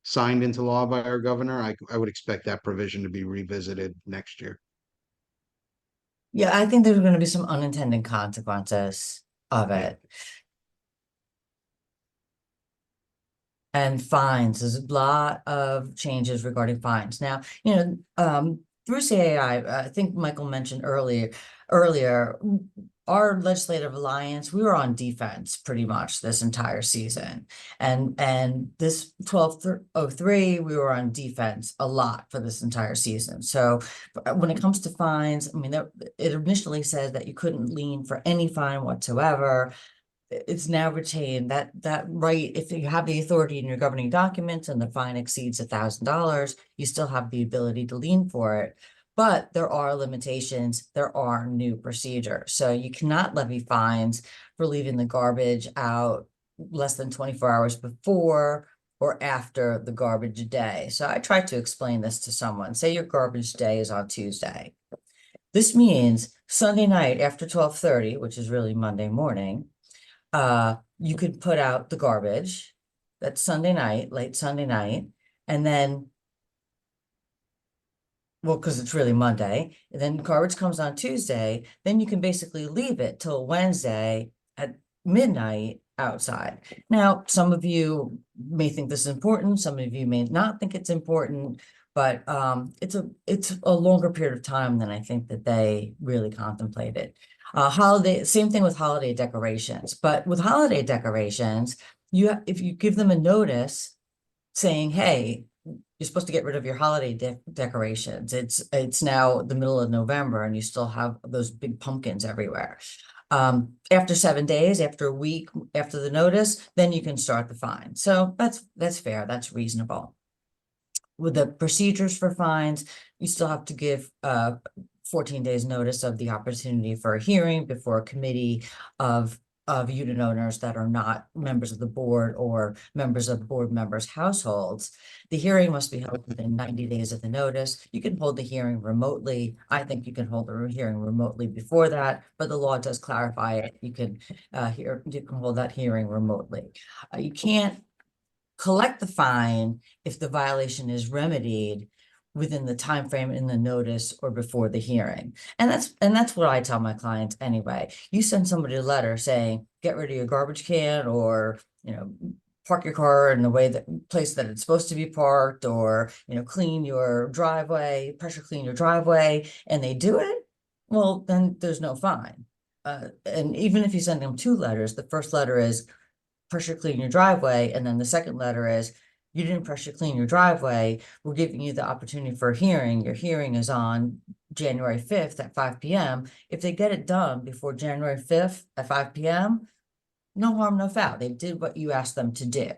signed into law by our governor, I would expect that provision to be revisited next year. Yeah, I think there's going to be some unintended consequences of Yeah. it. And fines, there's a lot of changes regarding fines. Now, through CAI, I think Michael mentioned earlier, our legislative alliance, we were on defense pretty much this entire season. And this 1203, we were on defense a lot for this entire season. So when it comes to fines, I mean, it initially said that you couldn't lien for any fine whatsoever. It's now retained that right. If you have the authority in your governing documents and the fine exceeds $1,000, you still have the ability to lien for it. But there are limitations. There are new procedures. So you cannot levy fines for leaving the garbage out less than 24 hours before or after the garbage day. So I tried to explain this to someone. Say your garbage day is on Tuesday. This means Sunday night after 12:30, which is really Monday morning, you could put out the garbage. That's Sunday night, late Sunday night, and then well, because it's really Monday, and then garbage comes on Tuesday, then you can basically leave it till Wednesday at midnight outside. Now, some of you may think this is important, some of you may not think it's important, but it's a longer period of time than I think that they really contemplated. Holiday, same thing with holiday decorations, but with holiday decorations, if you give them a notice saying, hey, you're supposed to get rid of your holiday decorations. It's now the middle of November and you still have those big pumpkins everywhere. After 7 days, after a week, after the notice, then you can start the fine. So that's fair, that's reasonable. With the procedures for fines, you still have to give 14 days notice of the opportunity for a hearing before a committee of unit owners that are not members of the board or members of board members' households. The hearing must be held within 90 days of the notice. You can hold the hearing remotely. I think you can hold the hearing remotely before that, but the law does clarify it. You can hold that hearing remotely. You can't collect the fine if the violation is remedied within the time frame in the notice or before the hearing. And that's what I tell my clients anyway. You send somebody a letter saying, get rid of your garbage can, or, park your car in the place that it's supposed to be parked, or, clean your driveway, pressure clean your driveway, and they do it, well, then there's no fine. And even if you send them 2 letters, the first letter is pressure clean your driveway, and then the second letter is, you didn't pressure clean your driveway, we're giving you the opportunity for a hearing. Your hearing is on January 5th at 5 p.m. If they get it done before January 5th at 5 p.m., no harm, no foul. They did what you asked them to do.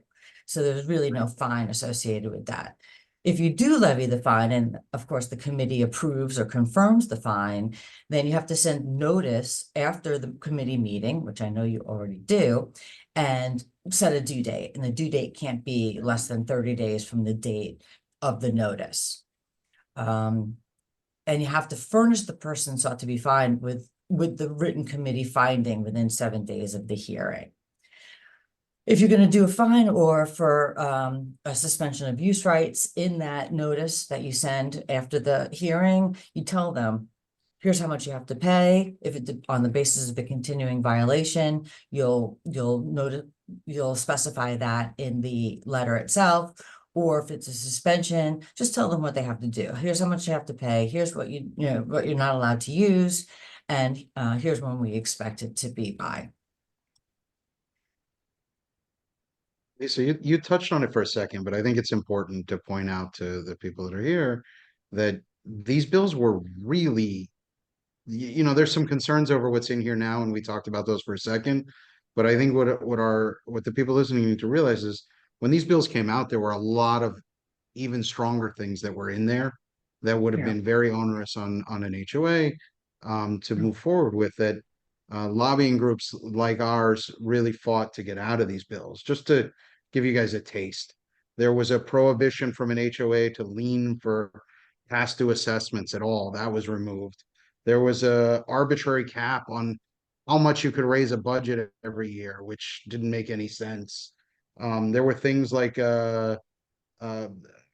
So there's really no fine associated with that. If you do levy the fine, and of course the committee approves or confirms the fine, then you have to send notice after the committee meeting, which I know you already do, and set a due date. And the due date can't be less than 30 days from the date of the notice. And you have to furnish the person sought to be fined with the written committee finding within 7 days of the hearing. If you're going to do a fine or for a suspension of use rights, in that notice that you send after the hearing, you tell them, here's how much you have to pay. If it's on the basis of a continuing violation, you'll specify that in the letter itself. Or if it's a suspension, just tell them what they have to do. Here's how much you have to pay. Here's what what you're not allowed to use, and here's when we expect it to be by. So you touched on it for a second, but I think it's important to point out to the people that are here that these bills were really, there's some concerns over what's in here now, and we talked about those for a second. But I think what the people listening need to realize is when these bills came out, there were a lot of even stronger things that were in there that would have Yeah. been very onerous on an HOA to Yeah. move forward with it. Lobbying groups like ours really fought to get out of these bills. Just to give you guys a taste, there was a prohibition from an HOA to lien for past due assessments at all. That was removed. There was a arbitrary cap on how much you could raise a budget every year, which didn't make any sense. There were things like uh,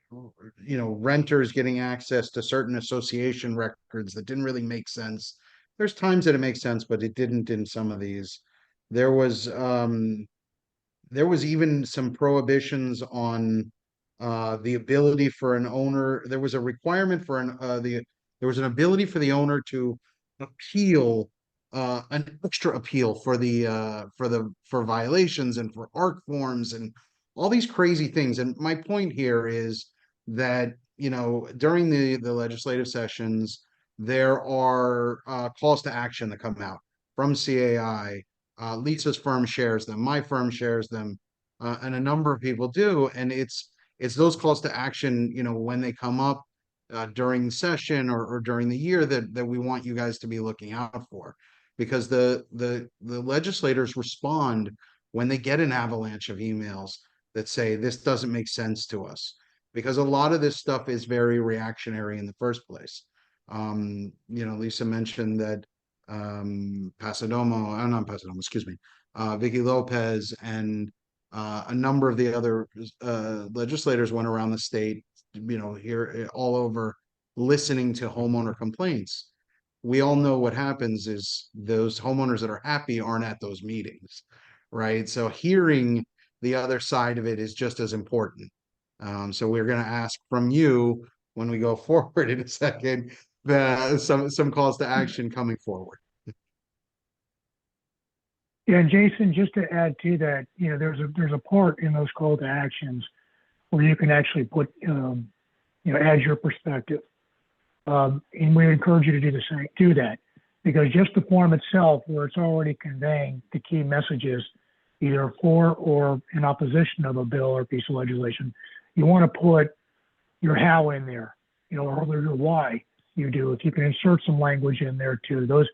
renters getting access to certain association records that didn't really make sense. There's times that it makes sense, but it didn't in some of these. There was there was even some prohibitions on the ability for an owner. There was a requirement for there was an ability for the owner to appeal an extra appeal for for violations and for ARC forms and all these crazy things. And my point here is that during the legislative sessions there are calls to action that come out from CAI. Lisa's firm shares them, my firm shares them, and a number of people do. And it's those calls to action, when they come up during the session or during the year that we want you guys to be looking out for, because the legislators respond when they get an avalanche of emails that say this doesn't make sense to us, because a lot of this stuff is very reactionary in the first place. Lisa mentioned that not Pasadomo, excuse me, Vicky Lopez and a number of the other legislators went around the state, here all over listening to homeowner complaints. We all know what happens is those homeowners that are happy aren't at those meetings, right? So hearing the other side of it is just as important. So we're going to ask from you when we go forward in a second, some calls to action coming forward. Yeah, and Jason, just to add to that, there's a part in those call to actions where you can actually put, add your perspective. And we encourage you to do the same, do that, because just the form itself, where it's already conveying the key messages, either for or in opposition of a bill or piece of legislation, you want to put your how in there, or your why you do. If you can insert some language in there too, those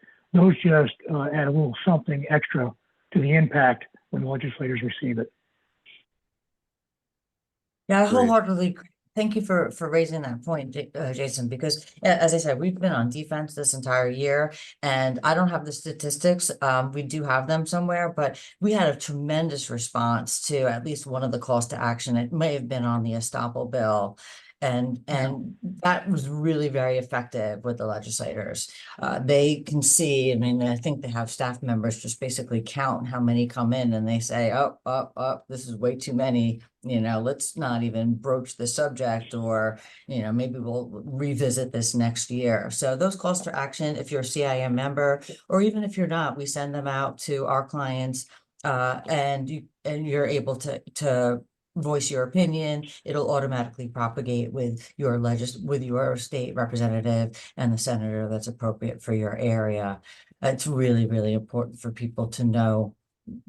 just add a little something extra to the impact when legislators receive it. Yeah, I Great. wholeheartedly agree. Thank you for raising that point, Jason, because as I said, we've been on defense this entire year, and I don't have the statistics. We do have them somewhere, but we had a tremendous response to at least one of the calls to action. It may have been on the estoppel bill. And that was really very effective with the legislators. They can see, I mean, I think they have staff members just basically count how many come in, and they say, oh, this is way too many. Let's not even broach the subject, or, maybe we'll revisit this next year. So those calls to action, if you're a CIM member, or even if you're not, we send them out to our clients, and you're able to voice your opinion. It'll automatically propagate with your state representative and the senator that's appropriate for your area. It's really, really important for people to know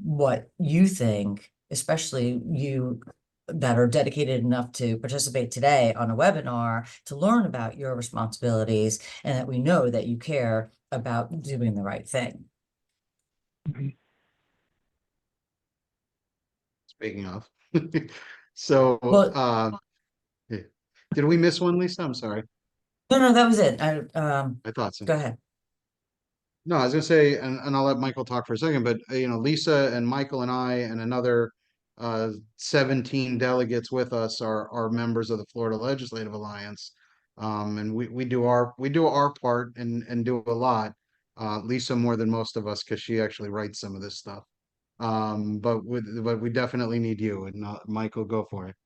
what you think, especially you that are dedicated enough to participate today on a webinar to learn about your responsibilities, and that we know that you care about doing the right thing. Mm-hmm. Speaking of, so Well, did we miss one, Lisa? I'm sorry. no, that was it. I thought so. Go ahead. No, I was gonna say, and I'll let Michael talk for a second, but Lisa and Michael and I and another 17 delegates with us are members of the Florida Legislative Alliance. And we do our part and do a lot. Lisa more than most of us, because she actually writes some of this stuff. But we definitely need you, and Michael, go for it.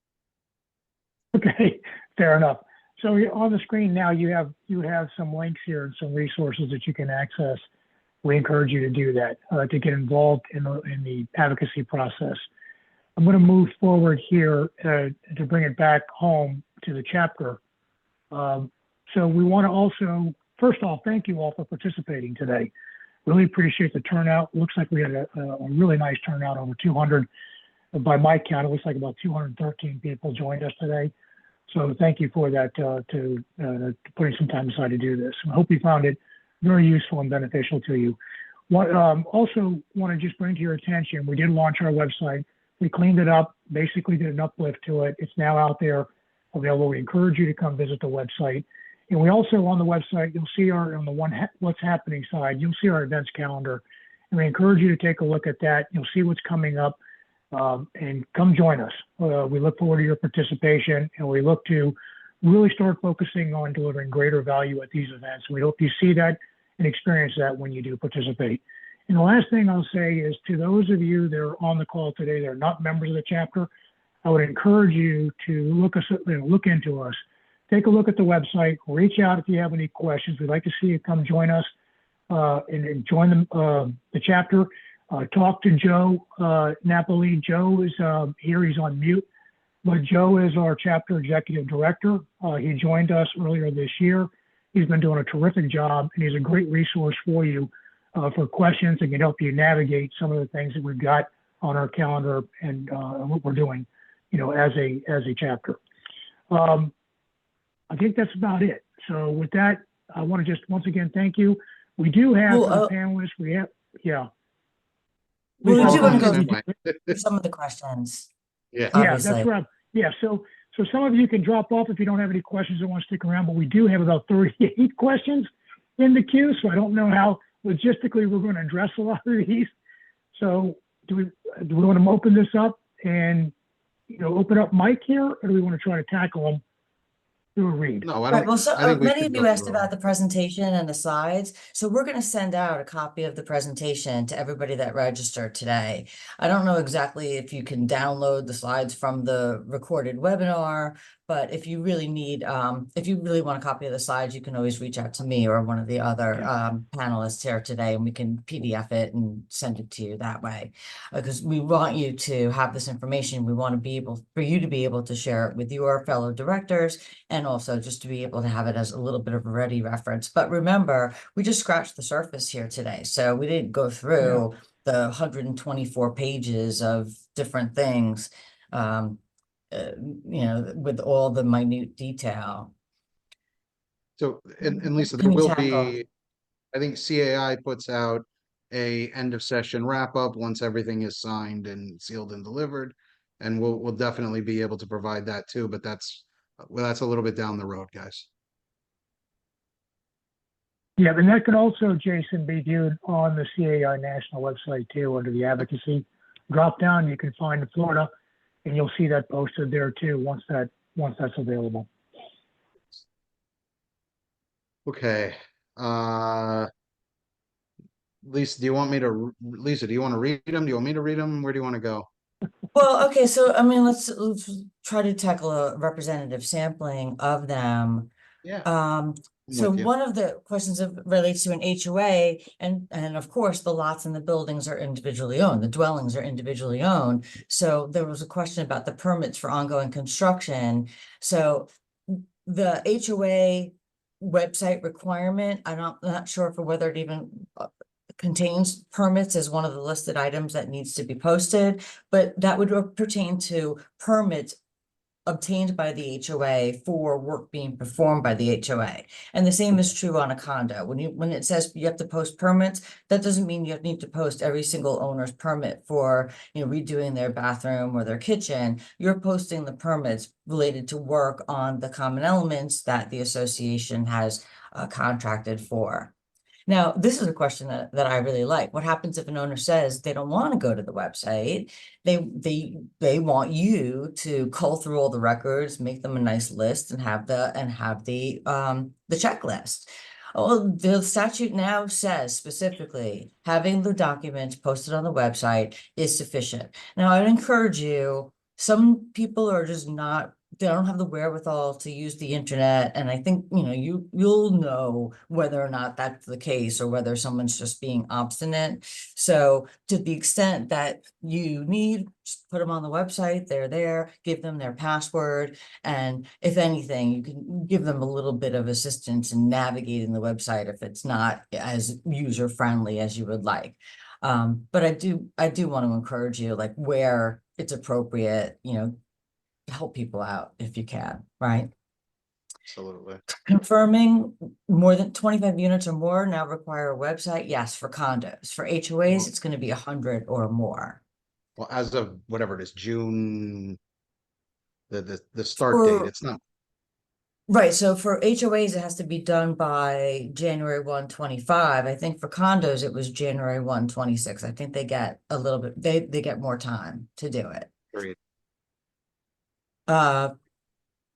Okay, fair enough. So on the screen now, you have some links here and some resources that you can access. We encourage you to do that, to get involved in the advocacy process. I'm going to move forward here to bring it back home to the chapter. So we want to also, first off, thank you all for participating today. Really appreciate the turnout. Looks like we had a really nice turnout, over 200. By my count, it looks like about 213 people joined us today. So thank you for that, to putting some time aside to do this. I hope you found it very useful and beneficial to you. Also want to just bring to your attention, we did launch our website. We cleaned it up, basically did an uplift to it. It's now out there available. We encourage you to come visit the website. And we also, on the website, you'll see on the what's happening side, you'll see our events calendar. And we encourage you to take a look at that. You'll see what's coming up, and come join us. We look forward to your participation, and we look to really start focusing on delivering greater value at these events. We hope you see that and experience that when you do participate. And the last thing I'll say is, to those of you that are on the call today that are not members of the chapter, I would encourage you to look into us. Take a look at the website, reach out if you have any questions. We'd like to see you come join us and join the chapter. Talk to Joe Napoli. Joe is here, he's on mute, but Joe is our chapter executive director. He joined us earlier this year. He's been doing a terrific job, and he's a great resource for you for questions, and can help you navigate some of the things that we've got on our calendar and what we're doing, as a chapter. I think that's about it. So with that, I want to just once again thank you. We do have panelists. We have, yeah. We do want to go through some of the questions. Yeah, obviously. That's right. Yeah, so some of you can drop off if you don't have any questions and want to stick around, but we do have about 38 questions in the queue, so I don't know how logistically we're going to address a lot of these. So do we want to open this up and open up mic here, or do we want to try to tackle them Do a read. No, I Right, don't, well, so I think we many should of go you asked through about them. the presentation and the slides, so we're gonna send out a copy of the presentation to everybody that registered today. I don't know exactly if you can download the slides from the recorded webinar, but if you really need, if you really want a copy of the slides, you can always reach out to me or one of the other panelists here today, and we can PDF it and send it to you that way. Because we want you to have this information. We want to be able, for you to be able to share it with your fellow directors, and also just to be able to have it as a little bit of a ready reference. But remember, we just scratched the surface here today. So we didn't go through the 124 pages of different things, with all the minute detail. So, and Lisa, there Can you will tackle? be, I think CAI puts out a end of session wrap up once everything is signed and sealed and delivered. And we'll definitely be able to provide that too, but that's a little bit down the road, guys. Yeah, and that can also, Jason, be viewed on the CAI national website too, under the advocacy drop down. You can find Florida, and you'll see that posted there too once that's available. Okay. Lisa, do you want to read them? Do you want me to read them? Where do you want to go? Well, okay, so I mean, let's try to tackle a representative sampling of them. Yeah, Um, I'm so with you. one of the questions relates to an HOA, and of course, the lots and the buildings are individually owned, the dwellings are individually owned. So there was a question about the permits for ongoing construction. So the HOA website requirement, I'm not sure for whether it even contains permits as one of the listed items that needs to be posted, but that would pertain to permits obtained by the HOA for work being performed by the HOA. And the same is true on a condo. When it says you have to post permits, that doesn't mean you need to post every single owner's permit for, redoing their bathroom or their kitchen. You're posting the permits related to work on the common elements that the association has contracted for. Now, this is a question that I really like. What happens if an owner says they don't want to go to the website? They want you to cull through all the records, make them a nice list, and have the checklist. Oh, the statute now says specifically having the documents posted on the website is sufficient. Now, I'd encourage you, some people are just not, they don't have the wherewithal to use the internet. And I think, you'll know whether or not that's the case or whether someone's just being obstinate. So to the extent that you need, just put them on the website, they're there, give them their password. And if anything, you can give them a little bit of assistance in navigating the website if it's not as user friendly as you would like. But I do want to encourage you, like where it's appropriate, help people out if you can, right? Absolutely. Confirming more than 25 units or more now require a website. Yes, for condos. For HOAs, it's going to be 100 or more. Well, as of whatever it is, June, the start date, For, it's not. right. So for HOAs, it has to be done by January 1, 25. I think for condos, it was January 1, 26. I think they get a little bit, they get more time to do it. Great.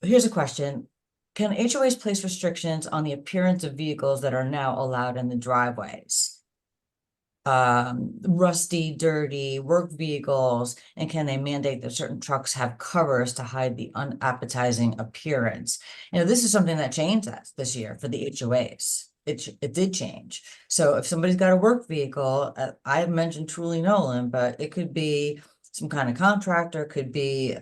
Here's a question. Can HOAs place restrictions on the appearance of vehicles that are now allowed in the driveways? Rusty, dirty work vehicles, and can they mandate that certain trucks have covers to hide the unappetizing appearance? This is something that changed this year for the HOAs. It did change. So if somebody's got a work vehicle, I mentioned Truly Nolan, but it could be some kind of contractor, could be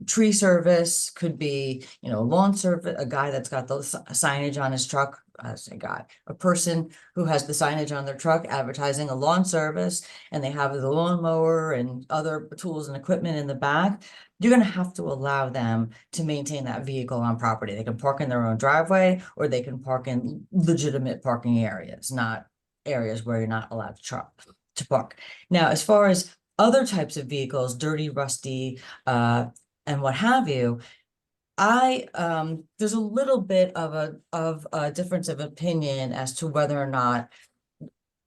tree service, could be, lawn service, a guy that's got the signage on his truck. I say guy, a person who has the signage on their truck advertising a lawn service, and they have the lawnmower and other tools and equipment in the back. You're going to have to allow them to maintain that vehicle on property. They can park in their own driveway, or they can park in legitimate parking areas, not areas where you're not allowed to park. Now, as far as other types of vehicles, dirty, rusty, and what have you, there's a little bit of a difference of opinion as to whether or not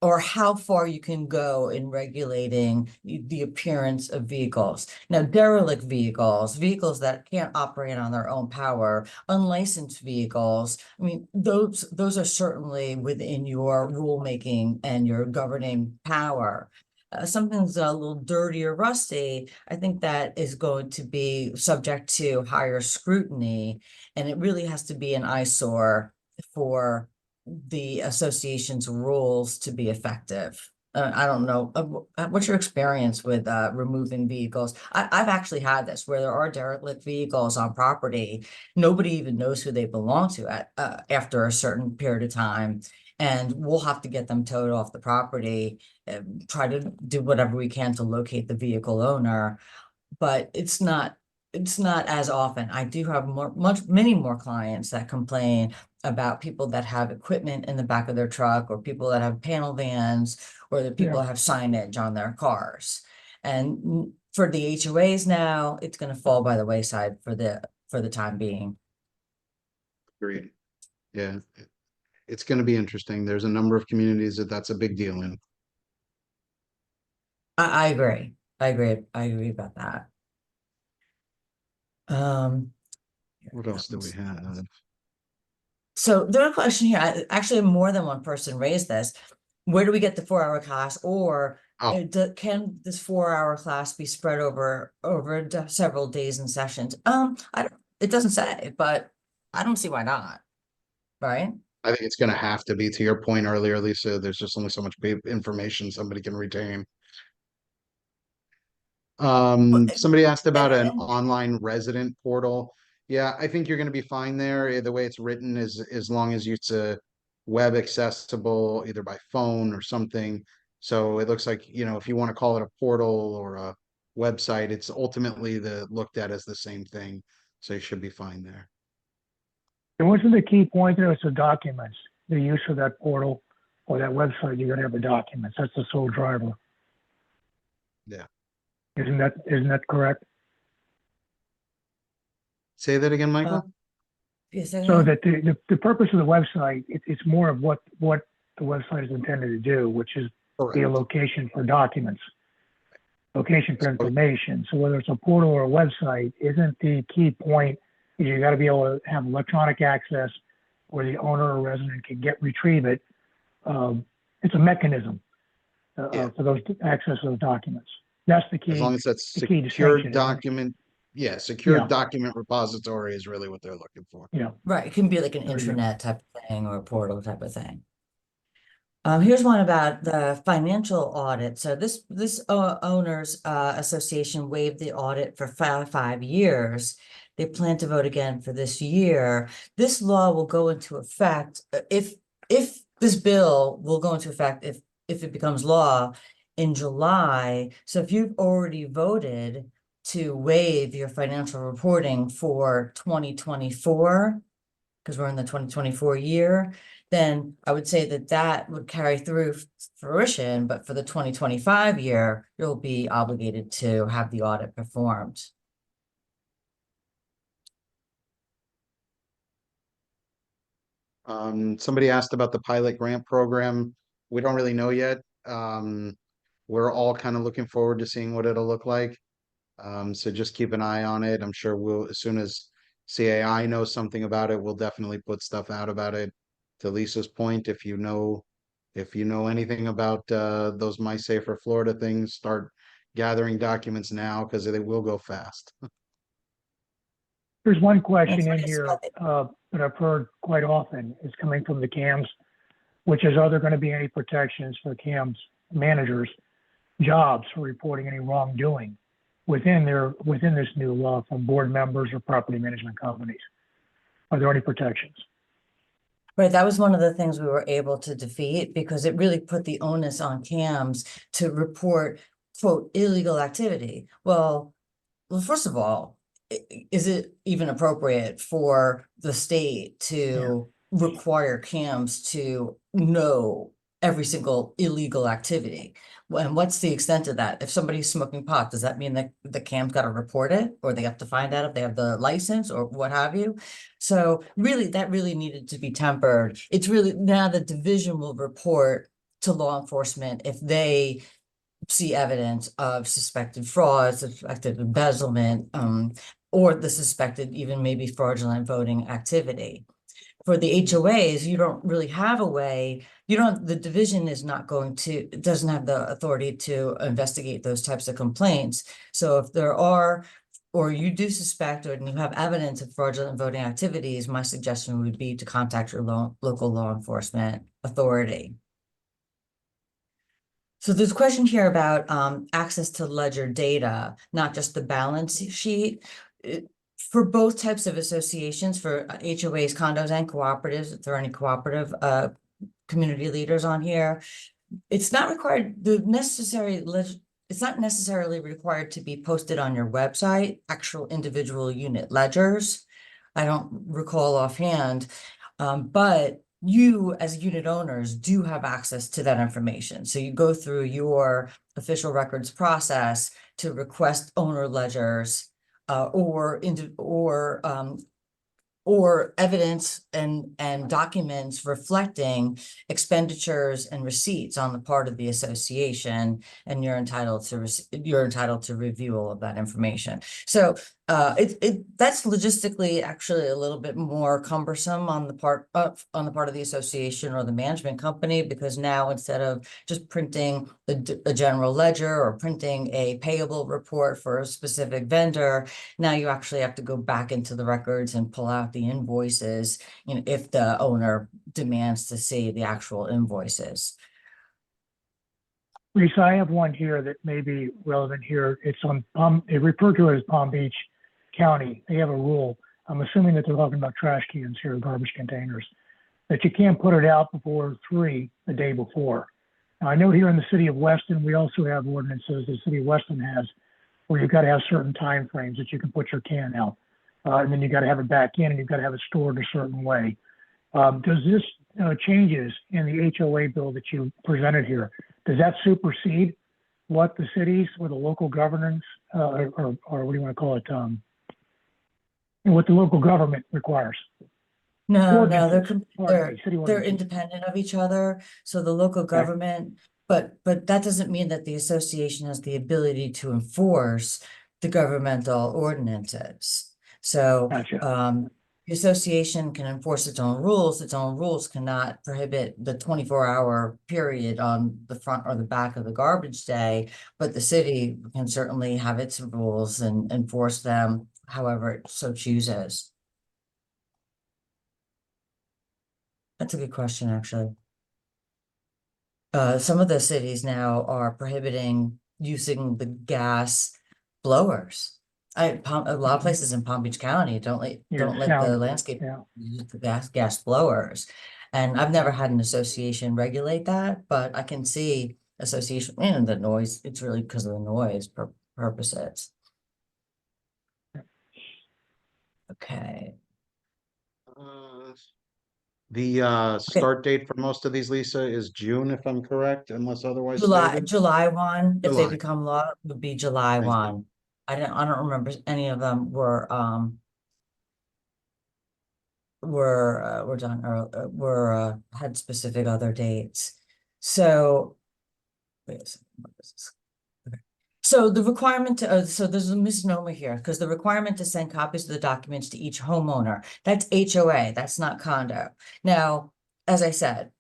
or how far you can go in regulating the appearance of vehicles. Now, derelict vehicles, vehicles that can't operate on their own power, unlicensed vehicles, I mean, those are certainly within your rulemaking and your governing power. Something's a little dirty or rusty, I think that is going to be subject to higher scrutiny, and it really has to be an eyesore for the association's rules to be effective. I don't know, what's your experience with removing vehicles? I've actually had this where there are derelict vehicles on property. Nobody even knows who they belong to after a certain period of time. And we'll have to get them towed off the property, try to do whatever we can to locate the vehicle owner. But it's not as often. I do have many more clients that complain about people that have equipment in the back of their truck, or people that have panel vans, or the people that have signage on their cars. And for the HOAs now, it's going to fall by the wayside for the time being. Agreed. Yeah, it's going to be interesting. There's a number of communities that's a big deal in. I agree. I agree about that. What else do we have? So there's a question here. Actually, more than one person raised this. Where do we get the 4-hour class, or can this 4-hour class be spread over several days and sessions? It doesn't say, but I don't see why not. Right? I think it's going to have to be, to your point earlier, Lisa. There's just only so much information somebody can retain. Somebody asked about an online resident portal. Yeah, I think you're going to be fine there. The way it's written is as long as it's a web accessible, either by phone or something. So it looks like, if you want to call it a portal or a website, it's ultimately looked at as the same thing. So you should be fine there. And wasn't the key point there? It's the documents, the use of that portal or that website. You're going to have the documents. That's the sole driver. Yeah. Isn't that correct? Say that again, Michael. So that the purpose of the website, it's more of what the website is intended to do, which is be a location for documents, location for information. So whether it's a portal or a website, isn't the key point is you got to be able to have electronic access where the owner or resident can retrieve it. It's a mechanism for those access those documents. That's the key. As long as that's secure document. Yeah, secure document repository is really what they're looking for. Yeah. Right. It can be like an intranet type of thing or a portal type of thing. Here's one about the financial audit. So this owners association waived the audit for 5 years. They plan to vote again for this year. This law will go into effect if this bill will go into effect if it becomes law in July. So if you've already voted to waive your financial reporting for 2024, because we're in the 2024 year, then I would say that would carry through fruition. But for the 2025 year, you'll be obligated to have the audit performed. Somebody asked about the pilot grant program. We don't really know yet. We're all kind of looking forward to seeing what it'll look like. So just keep an eye on it. I'm sure as soon as CAI knows something about it, we'll definitely put stuff out about it. To Lisa's point, if you know anything about those My Safer Florida things, start gathering documents now because they will go fast. There's one question in here that I've heard quite often is coming from the CAMs, which is, are there going to be any protections for CAMs managers' jobs for reporting any wrongdoing within this new law from board members or property management companies? Are there any protections? Right, that was one of the things we were able to defeat because it really put the onus on CAMs to report, quote, illegal activity. Well, first of all, is it even appropriate for the state to require CAMs to know every single illegal activity? And what's the extent of that? If somebody's smoking pot, does that mean that the CAM's got to report it, or they have to find out if they have the license or what have you? So really, that really needed to be tempered. It's really now the division will report to law enforcement if they see evidence of suspected fraud, suspected embezzlement, or the suspected even maybe fraudulent voting activity. For the HOAs, you don't really have a way, the division is not going to, doesn't have the authority to investigate those types of complaints. So if there are, or you do suspect, or you have evidence of fraudulent voting activities, my suggestion would be to contact your local law enforcement authority. So there's a question here about access to ledger data, not just the balance sheet. For both types of associations, for HOAs, condos, and cooperatives, if there are any cooperative community leaders on here, it's not required, it's not necessarily required to be posted on your website, actual individual unit ledgers. I don't recall offhand, but you as unit owners do have access to that information. So you go through your official records process to request owner ledgers or evidence and documents reflecting expenditures and receipts on the part of the association, and you're entitled to review all of that information. So that's logistically actually a little bit more cumbersome on the part of the association or the management company, because now instead of just printing a general ledger or printing a payable report for a specific vendor, now you actually have to go back into the records and pull out the invoices, if the owner demands to see the actual invoices. Lisa, I have one here that may be relevant here. It's on it referred to as Palm Beach County. They have a rule. I'm assuming that they're talking about trash cans here, garbage containers, that you can't put it out before 3 the day before. Now, I know here in the city of Weston, we also have ordinances the city of Weston has where you've got to have certain time frames that you can put your can out. And then you got to have it back in and you've got to have it stored a certain way. Does this changes in the HOA bill that you presented here, does that supersede what the cities or the local governance or what do you want to call it, what the local government requires? No, Ordinances, they're independent of each other. So the local government, but that doesn't mean that the association has the ability to enforce the governmental ordinances. So Gotcha. the association can enforce its own rules. Its own rules cannot prohibit the 24-hour period on the front or the back of the garbage day, but the city can certainly have its rules and enforce them however it so chooses. That's a good question, actually. Some of the cities now are prohibiting using the gas blowers. A lot of places in Palm Beach County don't let the landscape use the gas blowers. And I've never had an association regulate that, but I can see association and the noise. It's really because of the noise purposes. Okay. The start date for most of these, Lisa, is June, if I'm correct, unless otherwise stated. July 1, if they July. become law, it would be July Thank you. 1. I don't remember any of them were done or had specific other dates. So wait a second, what is this? Okay. So the requirement to so there's a misnomer here, because the requirement to send copies of the documents to each homeowner, that's HOA, that's not condo. Now, as I said,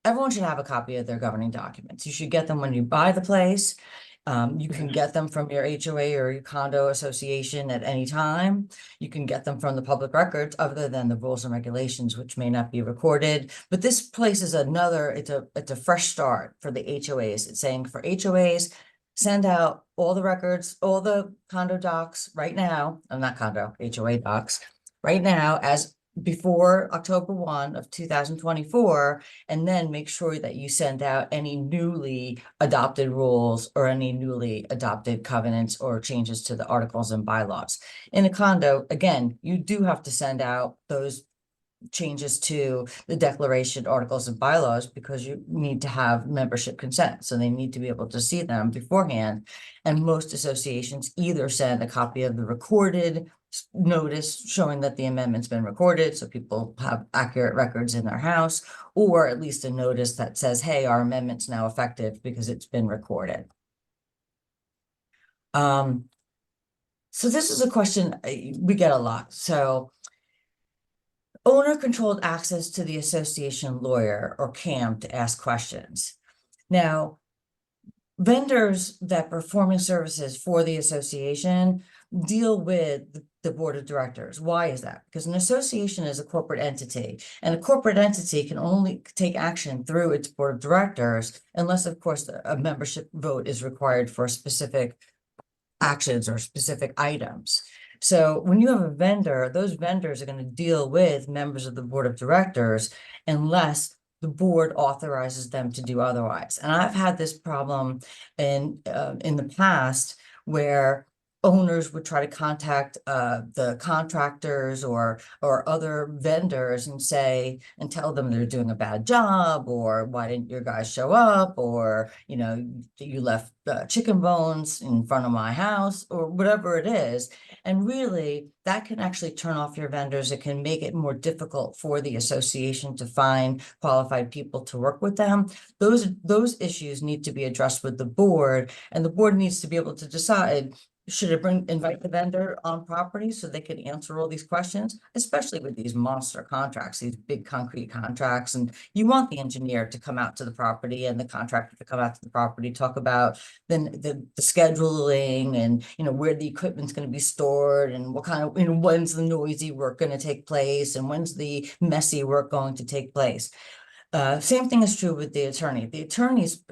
everyone should have a copy of their governing documents. You should get them when you buy the place. You can get them from your HOA or your condo association at any time. You can get them from the public records other than the rules and regulations, which may not be recorded. But this place is it's a fresh start for the HOAs. It's saying for HOAs, send out all the records, all the condo docs right now, not condo, HOA docs, right now as before October 1 of 2024, and then make sure that you send out any newly adopted rules or any newly adopted covenants or changes to the articles and bylaws. In a condo, again, you do have to send out those changes to the declaration, articles, and bylaws, because you need to have membership consent. So they need to be able to see them beforehand. And most associations either send a copy of the recorded notice showing that the amendment's been recorded, so people have accurate records in their house, or at least a notice that says, hey, our amendment's now effective because it's been recorded. So this is a question we get a lot. So owner-controlled access to the association lawyer or CAM to ask questions. Now, vendors that performing services for the association deal with the board of directors. Why is that? Because an association is a corporate entity, and a corporate entity can only take action through its board of directors, unless, of course, a membership vote is required for specific actions or specific items. So when you have a vendor, those vendors are going to deal with members of the board of directors unless the board authorizes them to do otherwise. And I've had this problem in the past where owners would try to contact the contractors or other vendors and say and tell them they're doing a bad job, or why didn't your guys show up, or you left chicken bones in front of my house, or whatever it is. And really, that can actually turn off your vendors. It can make it more difficult for the association to find qualified people to work with them. Those issues need to be addressed with the board, and the board needs to be able to decide, should it invite the vendor on property so they can answer all these questions, especially with these monster contracts, these big concrete contracts. And you want the engineer to come out to the property and the contractor to come out to the property, talk about then the scheduling and, where the equipment's going to be stored and what kind of, when's the noisy work going to take place and when's the messy work going to take place. Same thing is true with the attorney. The attorneys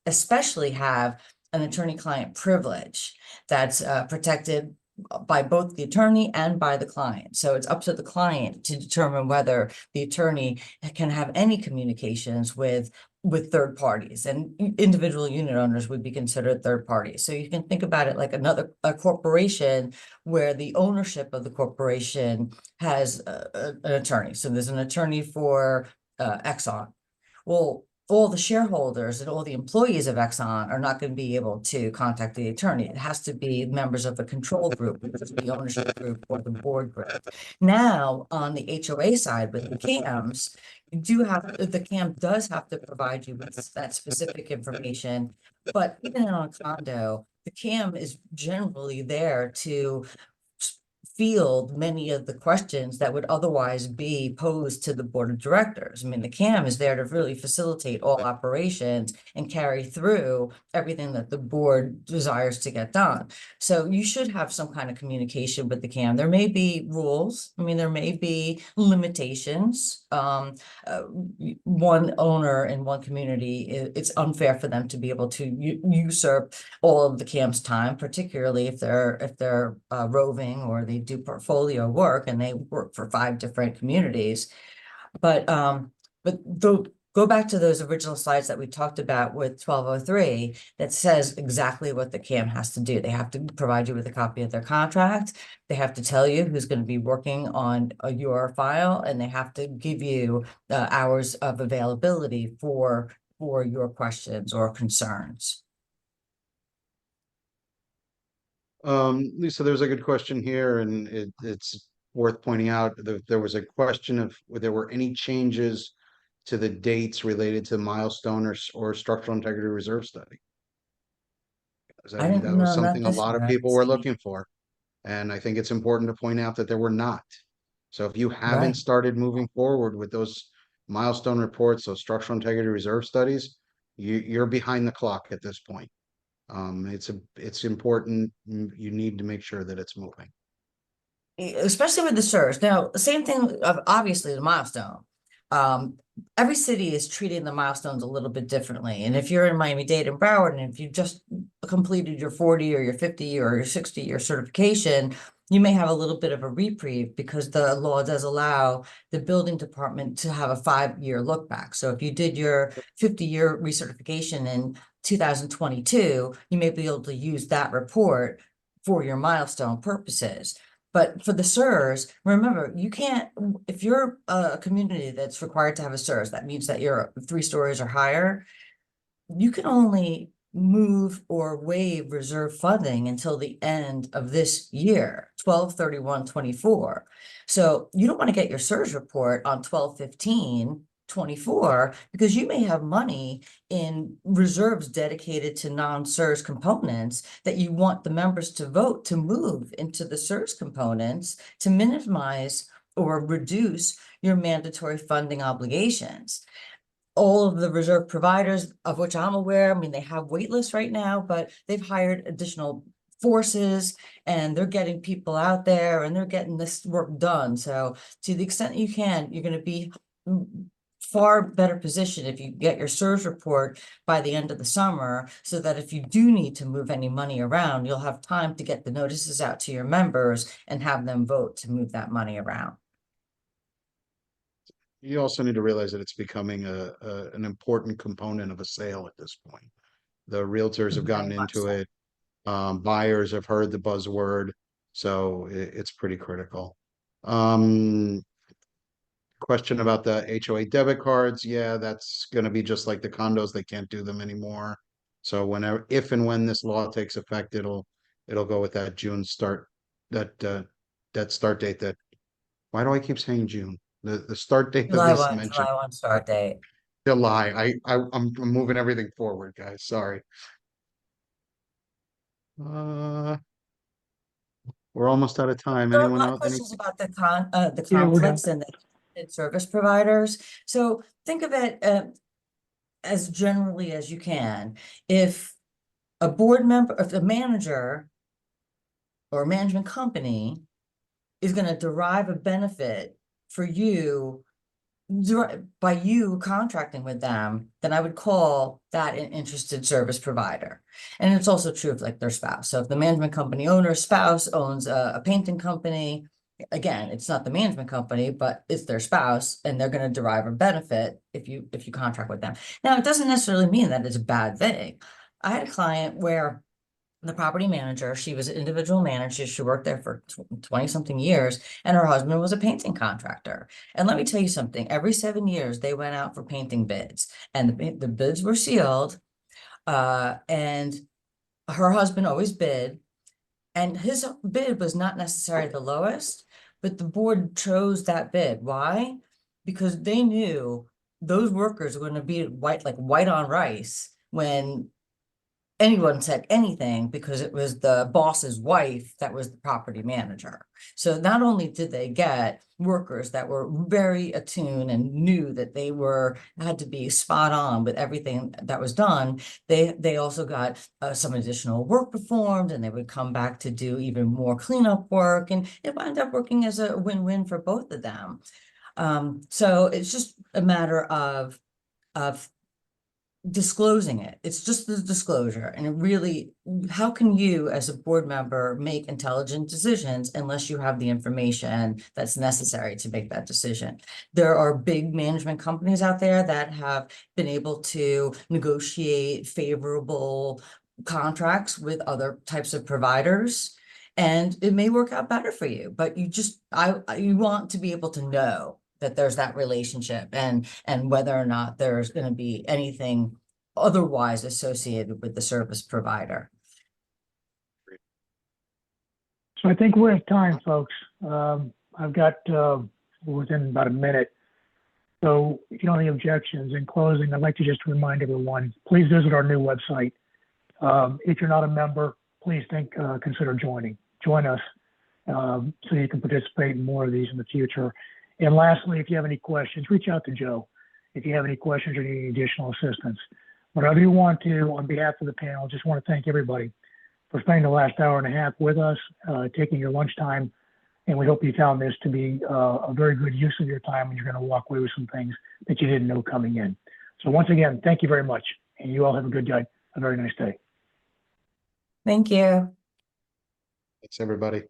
especially have an attorney-client privilege that's protected by both the attorney and by the client. So it's up to the client to determine whether the attorney can have any communications with third parties, and individual unit owners would be considered third parties. So you can think about it like a corporation where the ownership of the corporation has an attorney. So there's an attorney for Exxon. Well, all the shareholders and all the employees of Exxon are not going to be able to contact the attorney. It has to be members of a control group, which is the ownership group or the board group. Now, on the HOA side with the CAMs, the CAM does have to provide you with that specific information, but even on a condo, the CAM is generally there to field many of the questions that would otherwise be posed to the board of directors. I mean, the CAM is there to really facilitate all operations and carry through everything that the board desires to get done. So you should have some kind of communication with the CAM. There may be rules. I mean, there may be limitations. One owner in one community, it's unfair for them to be able to usurp all of the CAM's time, particularly if they're roving or they do portfolio work and they work for 5 different communities. But go back to those original slides that we talked about with 1203 that says exactly what the CAM has to do. They have to provide you with a copy of their contract. They have to tell you who's going to be working on your file, and they have to give you hours of availability for your questions or concerns. Lisa, there's a good question here, and it's worth pointing out that there was a question of whether there were any changes to the dates related to milestone or structural integrity reserve study. I didn't That was know, not something a this lot of year. people were looking for. And I think it's important to point out that there were not. So if you haven't Right. started moving forward with those milestone reports, those structural integrity reserve studies, you're behind the clock at this point. It's important. You need to make sure that it's moving. Especially with the SERS. Now, the same thing of obviously the milestone. Every city is treating the milestones a little bit differently. And if you're in Miami-Dade and Broward, and if you just completed your 40 or your 50 or your 60-year certification, you may have a little bit of a reprieve because the law does allow the building department to have a 5-year look back. So if you did your 50-year recertification in 2022, you may be able to use that report for your milestone purposes. But for the SERS, remember, you can't, if you're a community that's required to have a SERS, that means that you're 3 stories or higher, you can only move or waive reserve funding until the end of this year, 12/31/24. So you don't want to get your SERS report on 12/15/24 because you may have money in reserves dedicated to non-SERS components that you want the members to vote to move into the SERS components to minimize or reduce your mandatory funding obligations. All of the reserve providers of which I'm aware, I mean, they have wait lists right now, but they've hired additional forces and they're getting people out there and they're getting this work done. So to the extent you can, you're going to be far better position if you get your SERS report by the end of the summer, so that if you do need to move any money around, you'll have time to get the notices out to your members and have them vote to move that money around. You also need to realize that it's becoming an important component of a sale at this point. The realtors have gotten Very much into so. it. Buyers have heard the buzzword, so it's pretty critical. Question about the HOA debit cards. Yeah, that's gonna be just like the condos. They can't do them anymore. So whenever, if and when this law takes effect, it'll go with that June start, that start date that, why do I keep saying June? The start date of this mentioned. July 1 start date. July. I'm moving everything forward, guys. Sorry. We're almost out of time. There are a Anyone lot of else? questions about the Yeah, we're done. conflicts and the service providers. So think of it as generally as you can. If a board member, if the manager or a management company is going to derive a benefit for you by you contracting with them, then I would call that an interested service provider. And it's also true of like their spouse. So if the management company owner's spouse owns a painting company, again, it's not the management company, but it's their spouse, and they're going to derive a benefit if you contract with them. Now, it doesn't necessarily mean that it's a bad thing. I had a client where the property manager, she was an individual manager. She worked there for 20 something years, and her husband was a painting contractor. And let me tell you something, every 7 years they went out for painting bids, and the bids were sealed. And her husband always bid, and his bid was not necessarily the lowest, but the board chose that bid. Why? Because they knew those workers were going to be white on rice when anyone said anything, because it was the boss's wife that was the property manager. So not only did they get workers that were very attuned and knew that they had to be spot on with everything that was done, they also got some additional work performed, and they would come back to do even more cleanup work, and it wound up working as a win-win for both of them. So it's just a matter of disclosing it. It's just the disclosure. And it really, how can you as a board member make intelligent decisions unless you have the information that's necessary to make that decision? There are big management companies out there that have been able to negotiate favorable contracts with other types of providers, and it may work out better for you, but you want to be able to know that there's that relationship, and whether or not there's going to be anything otherwise associated with the service provider. So I think we're at time, folks. I've got within about a minute. So if you don't have any objections, in closing, I'd like to just remind everyone, please visit our new website. If you're not a member, please consider joining. Join us so you can participate in more of these in the future. And lastly, if you have any questions, reach out to Joe if you have any questions or need any additional assistance. But I do want to, on behalf of the panel, just want to thank everybody for spending the last hour and a half with us, taking your lunchtime. And we hope you found this to be a very good use of your time, and you're going to walk away with some things that you didn't know coming in. So once again, thank you very much. And you all have a good day, a very nice day. Thank you. Thanks, everybody.